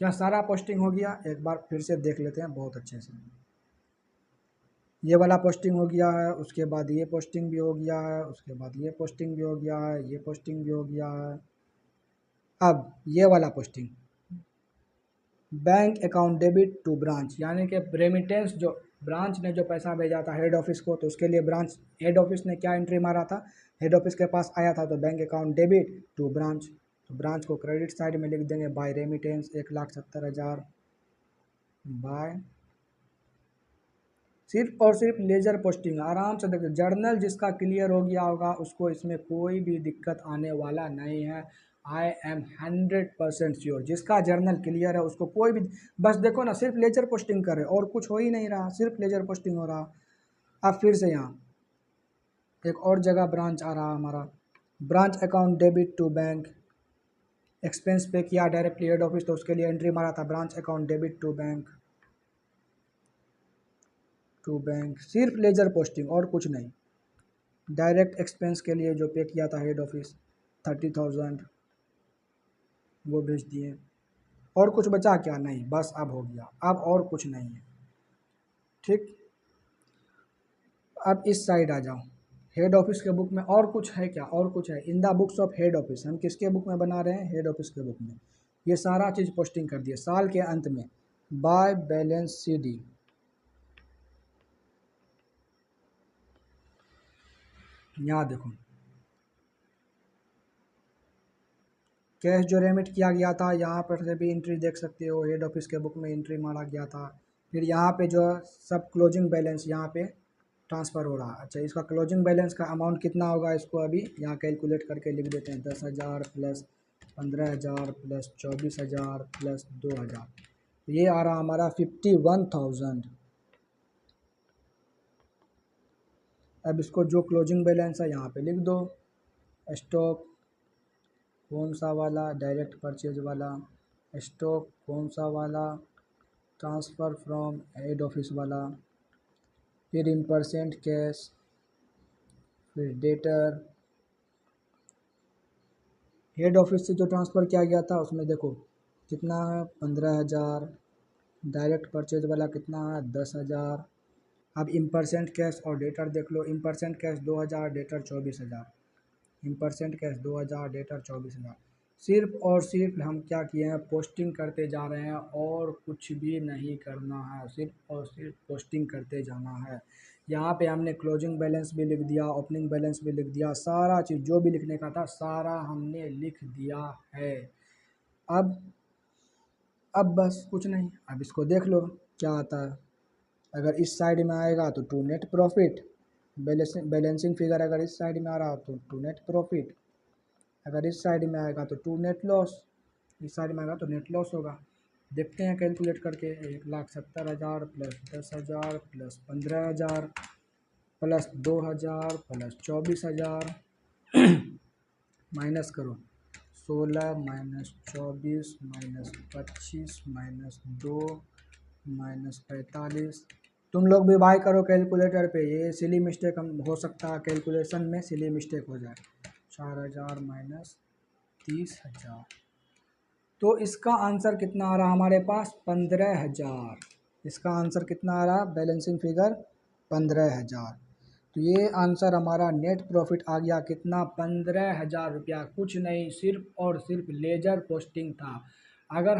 क्या सारा पोस्टिंग हो गया? एक बार फिर से देख लेते हैं बहुत अच्छे से। ये वाला पोस्टिंग हो गया है, उसके बाद ये पोस्टिंग भी हो गया है, उसके बाद ये पोस्टिंग भी हो गया है, ये पोस्टिंग भी हो गया है। अब ये वाला posting bank account debit to branch, यानी कि रेमिटेंस जो ब्रांच ने जो पैसा भेजा था हेड ऑफिस को, तो उसके लिए ब्रांच हेड ऑफिस ने क्या एंट्री मारा था? हेड ऑफिस के पास आया था तो bank account debit to branch. तो ब्रांच को क्रेडिट साइड में लिख देंगे बाय रेमिटेंस 1,70,000 बाय। सिर्फ और सिर्फ लेजर पोस्टिंग, आराम से देखिए। जर्नल जिसका क्लियर हो गया होगा उसको इसमें कोई भी दिक्कत आने वाला नहीं है। आई एम 100% श्योर, जिसका जर्नल क्लियर है उसको कोई भी, बस देखो ना सिर्फ लेजर पोस्टिंग कर रहे और कुछ हो ही नहीं रहा, सिर्फ लेजर पोस्टिंग हो रहा। अब फिर से यहाँ एक और जगह ब्रांच आ रहा हमारा, branch account debit to bank. Expense pay किया डायरेक्टली हेड ऑफिस तो उसके लिए एंट्री मारा था branch account debit to bank, to bank. सिर्फ लेजर पोस्टिंग और कुछ नहीं। डायरेक्ट एक्सपेंस के लिए जो पे किया था हेड ऑफिस 30,000 वो भेज दिए। और कुछ बचा क्या? नहीं, बस अब हो गया, अब और कुछ नहीं है। ठीक, अब इस साइड आ जाओ। हेड ऑफिस के बुक में और कुछ है क्या? और कुछ है in the books of head office. हम किसके बुक में बना रहे हैं? हेड ऑफिस के बुक में। ये सारा चीज़ पोस्टिंग कर दिए साल के अंत में बाय बैलेंस CD। यहाँ देखो कैश जो रेमिट किया गया था यहाँ पर से भी एंट्री देख सकते हो, हेड ऑफिस के बुक में एंट्री मारा गया था। फिर यहाँ पे जो सब क्लोजिंग बैलेंस यहाँ पे ट्रांसफ़र हो रहा है। अच्छा, इसका क्लोजिंग बैलेंस का अमाउंट कितना होगा इसको अभी यहाँ कैलकुलेट करके लिख देते हैं। 10,000 प्लस 15,000 प्लस 24,000 प्लस 2,000, ये आ रहा हमारा 51,000। अब इसको जो क्लोजिंग बैलेंस है यहाँ पे लिख दो। स्टॉक कौन सा वाला? डायरेक्ट परचेज वाला। स्टॉक कौन सा वाला? ट्रांसफ़र फ्रॉम हेड ऑफिस वाला। फिर इन परसेंट कैश, फिर डेटर। हेड ऑफिस से जो ट्रांसफ़र किया गया था उसमें देखो कितना है? 15,000। डायरेक्ट परचेज वाला कितना है? 10,000। अब इन परसेंट कैश और डेटर देख लो। इन परसेंट कैश 2,000, डेटर 24,000। इन परसेंट कैश 2000, डेटर 24,000। सिर्फ और सिर्फ हम क्या किए हैं, पोस्टिंग करते जा रहे हैं और कुछ भी नहीं करना है, सिर्फ और सिर्फ पोस्टिंग करते जाना है। यहाँ पे हमने क्लोजिंग बैलेंस भी लिख दिया, ओपनिंग बैलेंस भी लिख दिया, सारा चीज़ जो भी लिखने का था सारा हमने लिख दिया है। अब बस कुछ नहीं, अब इसको देख लो क्या आता है। अगर इस साइड में आएगा तो to net profit, balancing figure अगर इस साइड में आ रहा तो टू नेट प्रॉफिट, अगर इस साइड में आएगा तो टू नेट लॉस, इस साइड में आएगा तो नेट लॉस होगा। देखते हैं कैलकुलेट करके, 1,70,000 plus 10,000 plus 15,000 plus 2,000 plus 24,000 minus करो, 16 माइनस 24 माइनस 25 माइनस 2 माइनस 45। तुम लोग भी बाय करो कैलकुलेटर पे, ये सिली मिस्टेक हम हो सकता है, कैलकुलेशन में सिली मिस्टेक हो जाए। 4,000 माइनस 30,000, तो इसका आंसर कितना आ रहा हमारे पास, 15,000। इसका आंसर कितना आ रहा, बैलेंसिंग फिगर 15,000। तो ये आंसर हमारा नेट प्रॉफिट आ गया कितना, 15,000 रुपया। कुछ नहीं, सिर्फ और सिर्फ लेजर पोस्टिंग था। अगर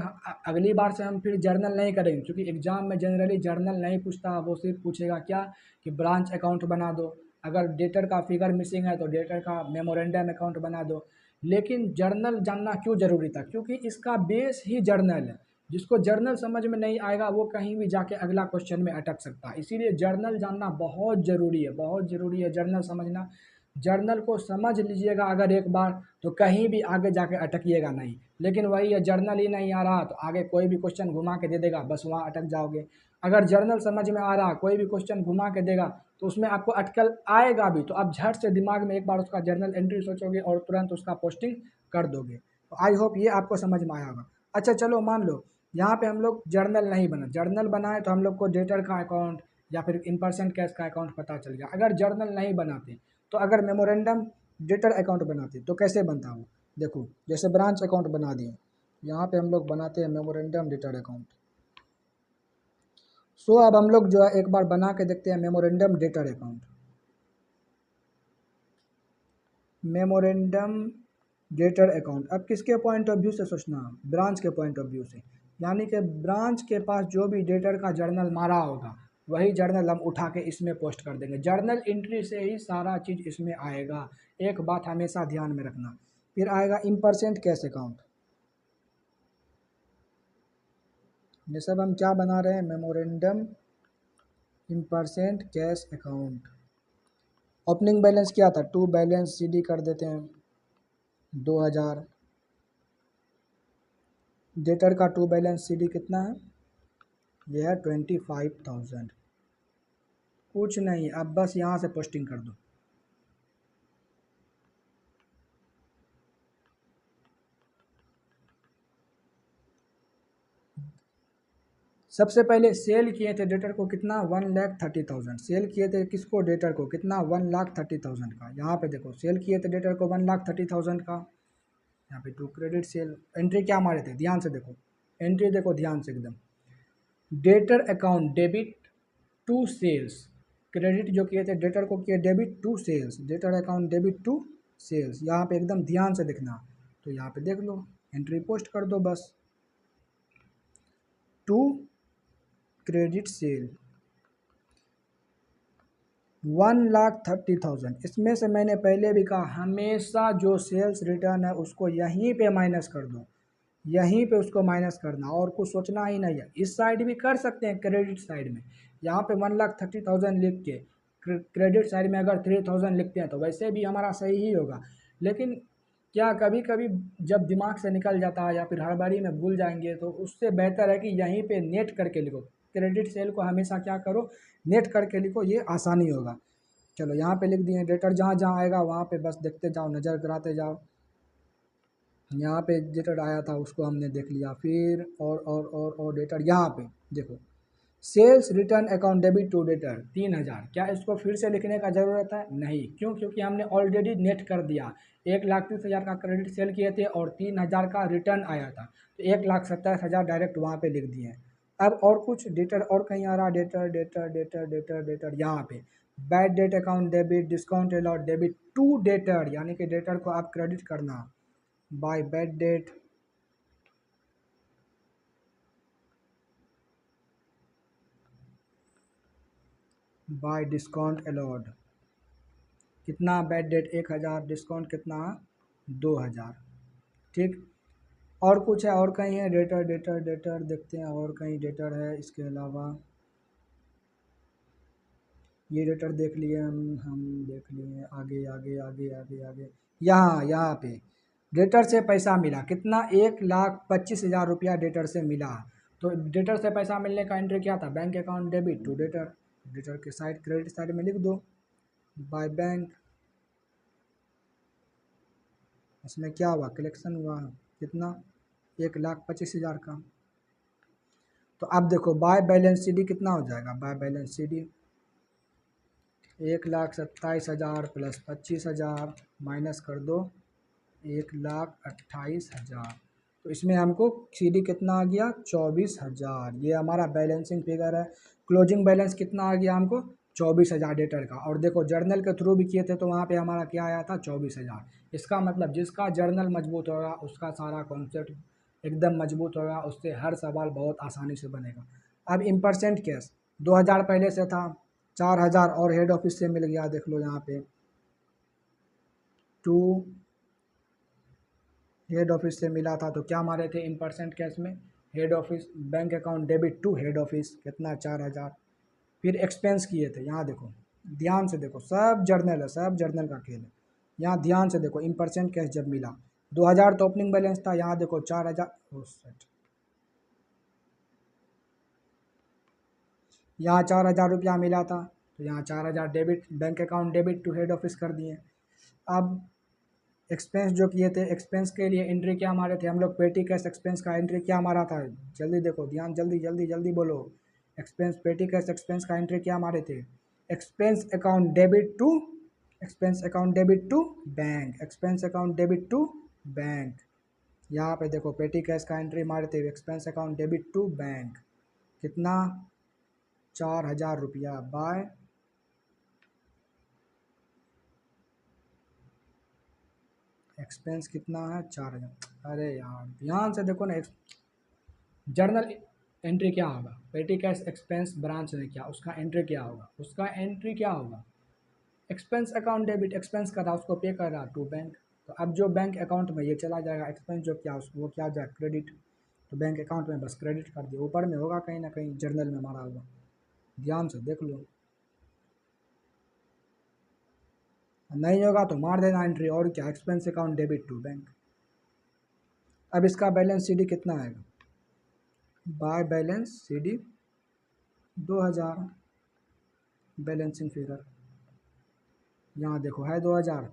अगली बार से हम फिर जर्नल नहीं करेंगे, क्योंकि एग्ज़ाम में जनरली जर्नल नहीं पूछता, वो सिर्फ पूछेगा क्या कि ब्रांच अकाउंट बना दो, अगर डेटर का फिगर मिसिंग है तो डेटर का मेमोरेंडम अकाउंट बना दो। लेकिन जर्नल जानना क्यों ज़रूरी था, क्योंकि इसका बेस ही जर्नल है। जिसको जर्नल समझ में नहीं आएगा वो कहीं भी जाके अगला क्वेश्चन में अटक सकता है, इसीलिए जर्नल जानना बहुत ज़रूरी है, बहुत ज़रूरी है जर्नल समझना। जर्नल को समझ लीजिएगा अगर एक बार, तो कहीं भी आगे जाके अटकिएगा नहीं। लेकिन वही है, जर्नल ही नहीं आ रहा तो आगे कोई भी क्वेश्चन घुमा के दे देगा, बस वहाँ अटक जाओगे। अगर जर्नल समझ में आ रहा, कोई भी क्वेश्चन घुमा के देगा तो उसमें आपको अटकल आएगा भी, तो आप झट से दिमाग में एक बार उसका जर्नल एंट्री सोचोगे और तुरंत उसका पोस्टिंग कर दोगे। तो आई होप ये आपको समझ में आया होगा। अच्छा चलो मान लो यहाँ पे हम लोग जर्नल नहीं बना, जर्नल बनाए तो हम लोग को डेटर का अकाउंट या फिर इन परसेंट कैश का अकाउंट पता चल गया। अगर जर्नल नहीं बनाते तो अगर मेमोरेंडम डेटर अकाउंट बनाते तो कैसे बनता वो, देखो जैसे ब्रांच अकाउंट बना दिए, यहाँ पे हम लोग बनाते हैं मेमोरेंडम डेटर अकाउंट। सो अब हम लोग जो है एक बार बना के देखते हैं memorandum debtor account. Memorandum debtor account, अब किसके पॉइंट ऑफ व्यू से सोचना, ब्रांच के पॉइंट ऑफ व्यू से, यानी कि ब्रांच के पास जो भी डेटर का जर्नल मारा होगा वही जर्नल हम उठा के इसमें पोस्ट कर देंगे। जर्नल एंट्री से ही सारा चीज़ इसमें आएगा, एक बात हमेशा ध्यान में रखना। फिर आएगा इन परसेंट कैश अकाउंट, ये सब हम क्या बना रहे हैं, मेमोरेंडम इन percent cash account. Opening balance क्या था, टू बैलेंस सीडी कर देते हैं 2,000। डेटर का टू बैलेंस सीडी कितना है, यह है 25,000। कुछ नहीं, अब बस यहाँ से पोस्टिंग कर दो। सबसे पहले सेल किए थे डेटर को कितना, 1,30,000 सेल किए थे, किसको, डेटर को कितना, 1,30,000 का। यहाँ पे देखो सेल किए थे डेटर को 1,30,000 का। यहाँ पे टू क्रेडिट सेल, एंट्री क्या मारे थे, ध्यान से देखो, एंट्री देखो ध्यान से एकदम, debtor account debit to sales, credit जो किए थे डेटर को किए debit to sales, debtor account debit to sales, यहाँ पे एकदम ध्यान से देखना। तो यहाँ पे देख लो, एंट्री पोस्ट कर दो बस, टू क्रेडिट सेल 1,30,000। इसमें से मैंने पहले भी कहा हमेशा जो सेल्स रिटर्न है उसको यहीं पे माइनस कर दो, यहीं पे उसको माइनस करना, और कुछ सोचना ही नहीं है। इस साइड भी कर सकते हैं, क्रेडिट साइड में यहाँ पे 1,30,000 लिख के क्रेडिट साइड में अगर 3,000 लिखते हैं तो वैसे भी हमारा सही ही होगा। लेकिन क्या कभी कभी जब दिमाग से निकल जाता है या फिर हड़बड़ी में भूल जाएंगे, तो उससे बेहतर है कि यहीं पे नेट करके लिखो, क्रेडिट सेल को हमेशा क्या करो, नेट करके लिखो, ये आसानी होगा। चलो यहाँ पे लिख दिए, डेटर जहाँ जहाँ आएगा वहाँ पे बस देखते जाओ, नज़र कराते जाओ। यहाँ पे डेटर आया था उसको हमने देख लिया, फिर और डेटर यहाँ पे देखो, sales return account debit to debtor 3,000। क्या इसको फिर से लिखने का ज़रूरत है, नहीं, क्यों, क्योंकि हमने ऑलरेडी नेट कर दिया। 1,30,000 का क्रेडिट सेल किए थे और 3,000 का रिटर्न आया था, तो 1,27,000 डायरेक्ट वहाँ पे लिख दिए। अब और कुछ डेटर और कहीं आ रहा, debtor debtor debtor debtor debtor यहाँ पे, bad debt account debit, discount allowed debit to debtor, यानी कि डेटर को आप क्रेडिट करना by bad debt, by discount allowed. कितना बैड डेट 1000, डिस्काउंट कितना 2000। ठीक। और कुछ है, और कहीं है डेटर डेटर डेटर, देखते हैं और कहीं डेटर है इसके अलावा। ये डेटर देख लिए हम देख लिए, आगे आगे आगे आगे आगे। यहाँ पे डेटर से पैसा मिला कितना, 1,25,000 रुपया डेटर से मिला। तो डेटर से पैसा मिलने का एंट्री क्या था, bank account debit to debtor. Debtor के साइड क्रेडिट साइड में लिख दो बाय बैंक। इसमें क्या हुआ, कलेक्शन हुआ कितना, 1,25,000 का। तो अब देखो बाय बैलेंस सी डी कितना हो जाएगा, by balance C D 1,27,000 plus 25,000 minus कर दो 1,28,000। तो इसमें हमको सी डी कितना आ गया, 24,000। ये हमारा बैलेंसिंग फिगर है। क्लोजिंग बैलेंस कितना आ गया हमको, 24,000 डेटर का। और देखो जर्नल के थ्रू भी किए थे तो वहाँ पे हमारा क्या आया था, 24,000। इसका मतलब जिसका जर्नल मजबूत होगा उसका सारा कॉन्सेप्ट एकदम मजबूत होगा, उससे हर सवाल बहुत आसानी से बनेगा। अब इम्परसेंट केस 2,000 पहले से था, 4,000 और हेड ऑफिस से मिल गया, देख लो यहाँ पे टू हेड ऑफिस से मिला था। तो क्या मारे थे इन परसेंट कैश में, head office bank account debit to head office कितना 4,000। फिर एक्सपेंस किए थे, यहाँ देखो ध्यान से देखो, सब जर्नल है, सब जर्नल का खेल है। यहाँ ध्यान से देखो इन परसेंट कैश जब मिला 2,000 तो ओपनिंग बैलेंस था, यहाँ देखो 4,000, यहाँ 4,000 रुपया मिला था। तो यहाँ 4,000 debit, bank account debit to head office कर दिए। अब एक्सपेंस जो किए थे, एक्सपेंस के लिए एंट्री क्या मारे थे हम लोग, पेटी कैश एक्सपेंस का एंट्री क्या मारा था, जल्दी देखो ध्यान, जल्दी जल्दी जल्दी बोलो। एक्सपेंस पेटी कैश एक्सपेंस का एंट्री क्या मारे थे, expense account debit to, expense account debit to bank, expense account debit to bank. यहाँ पे देखो पेटी कैश का एंट्री मारे थे expense account debit to bank कितना, 4,000 रुपया बाय एक्सपेंस कितना है 4,000। अरे यार ध्यान से देखो ना, जर्नल एंट्री क्या होगा, पेटी कैश एक्सपेंस ब्रांच ने किया, उसका एंट्री क्या होगा, उसका एंट्री क्या होगा, एक्सपेंस अकाउंट डेबिट, एक्सपेंस का था उसको पे कर रहा टू बैंक। तो अब जो बैंक अकाउंट में ये चला जाएगा एक्सपेंस जो क्या उसको वो क्या जाएगा क्रेडिट। तो बैंक अकाउंट में बस क्रेडिट कर दिया, ऊपर में होगा कहीं ना कहीं जर्नल में मारा हुआ, ध्यान से देख लो। नहीं होगा तो मार देना एंट्री, और क्या, expense account debit to bank. अब इसका बैलेंस सी डी कितना आएगा, by balance C D 2,000, balancing figure यहाँ देखो है 2,000।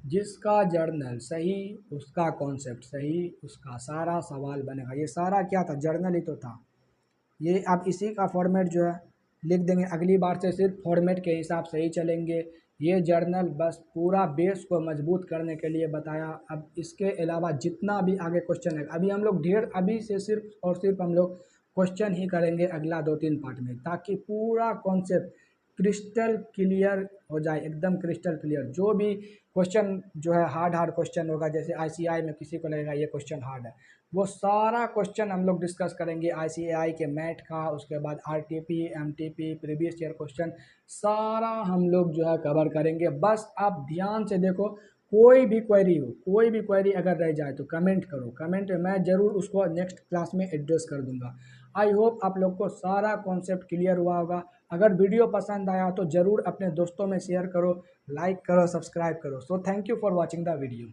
जिसका जर्नल सही उसका कॉन्सेप्ट सही, उसका सारा सवाल बनेगा। ये सारा क्या था, जर्नल ही तो था। ये आप इसी का फॉर्मेट जो है लिख देंगे, अगली बार से सिर्फ फॉर्मेट के हिसाब से ही चलेंगे। ये जर्नल बस पूरा बेस को मजबूत करने के लिए बताया। अब इसके अलावा जितना भी आगे क्वेश्चन है, अभी हम लोग ढेर, अभी से सिर्फ और सिर्फ हम लोग क्वेश्चन ही करेंगे अगला 2-3 पार्ट में, ताकि पूरा कॉन्सेप्ट क्रिस्टल क्लियर हो जाए, एकदम क्रिस्टल क्लियर। जो भी क्वेश्चन जो है हार्ड हार्ड क्वेश्चन होगा, जैसे आईसीएआई में किसी को लगेगा ये क्वेश्चन हार्ड है, वो सारा क्वेश्चन हम लोग डिस्कस करेंगे आईसीएआई के मैथ का, उसके बाद RTP MTP previous year question सारा हम लोग जो है कवर करेंगे। बस आप ध्यान से देखो, कोई भी क्वेरी हो, कोई भी क्वेरी अगर रह जाए तो कमेंट करो, कमेंट में मैं ज़रूर उसको नेक्स्ट क्लास में एड्रेस कर दूंगा। आई होप आप लोग को सारा कॉन्सेप्ट क्लियर हुआ होगा। अगर वीडियो पसंद आया तो ज़रूर अपने दोस्तों में शेयर करो, लाइक करो, सब्सक्राइब करो। So thank you for watching the video.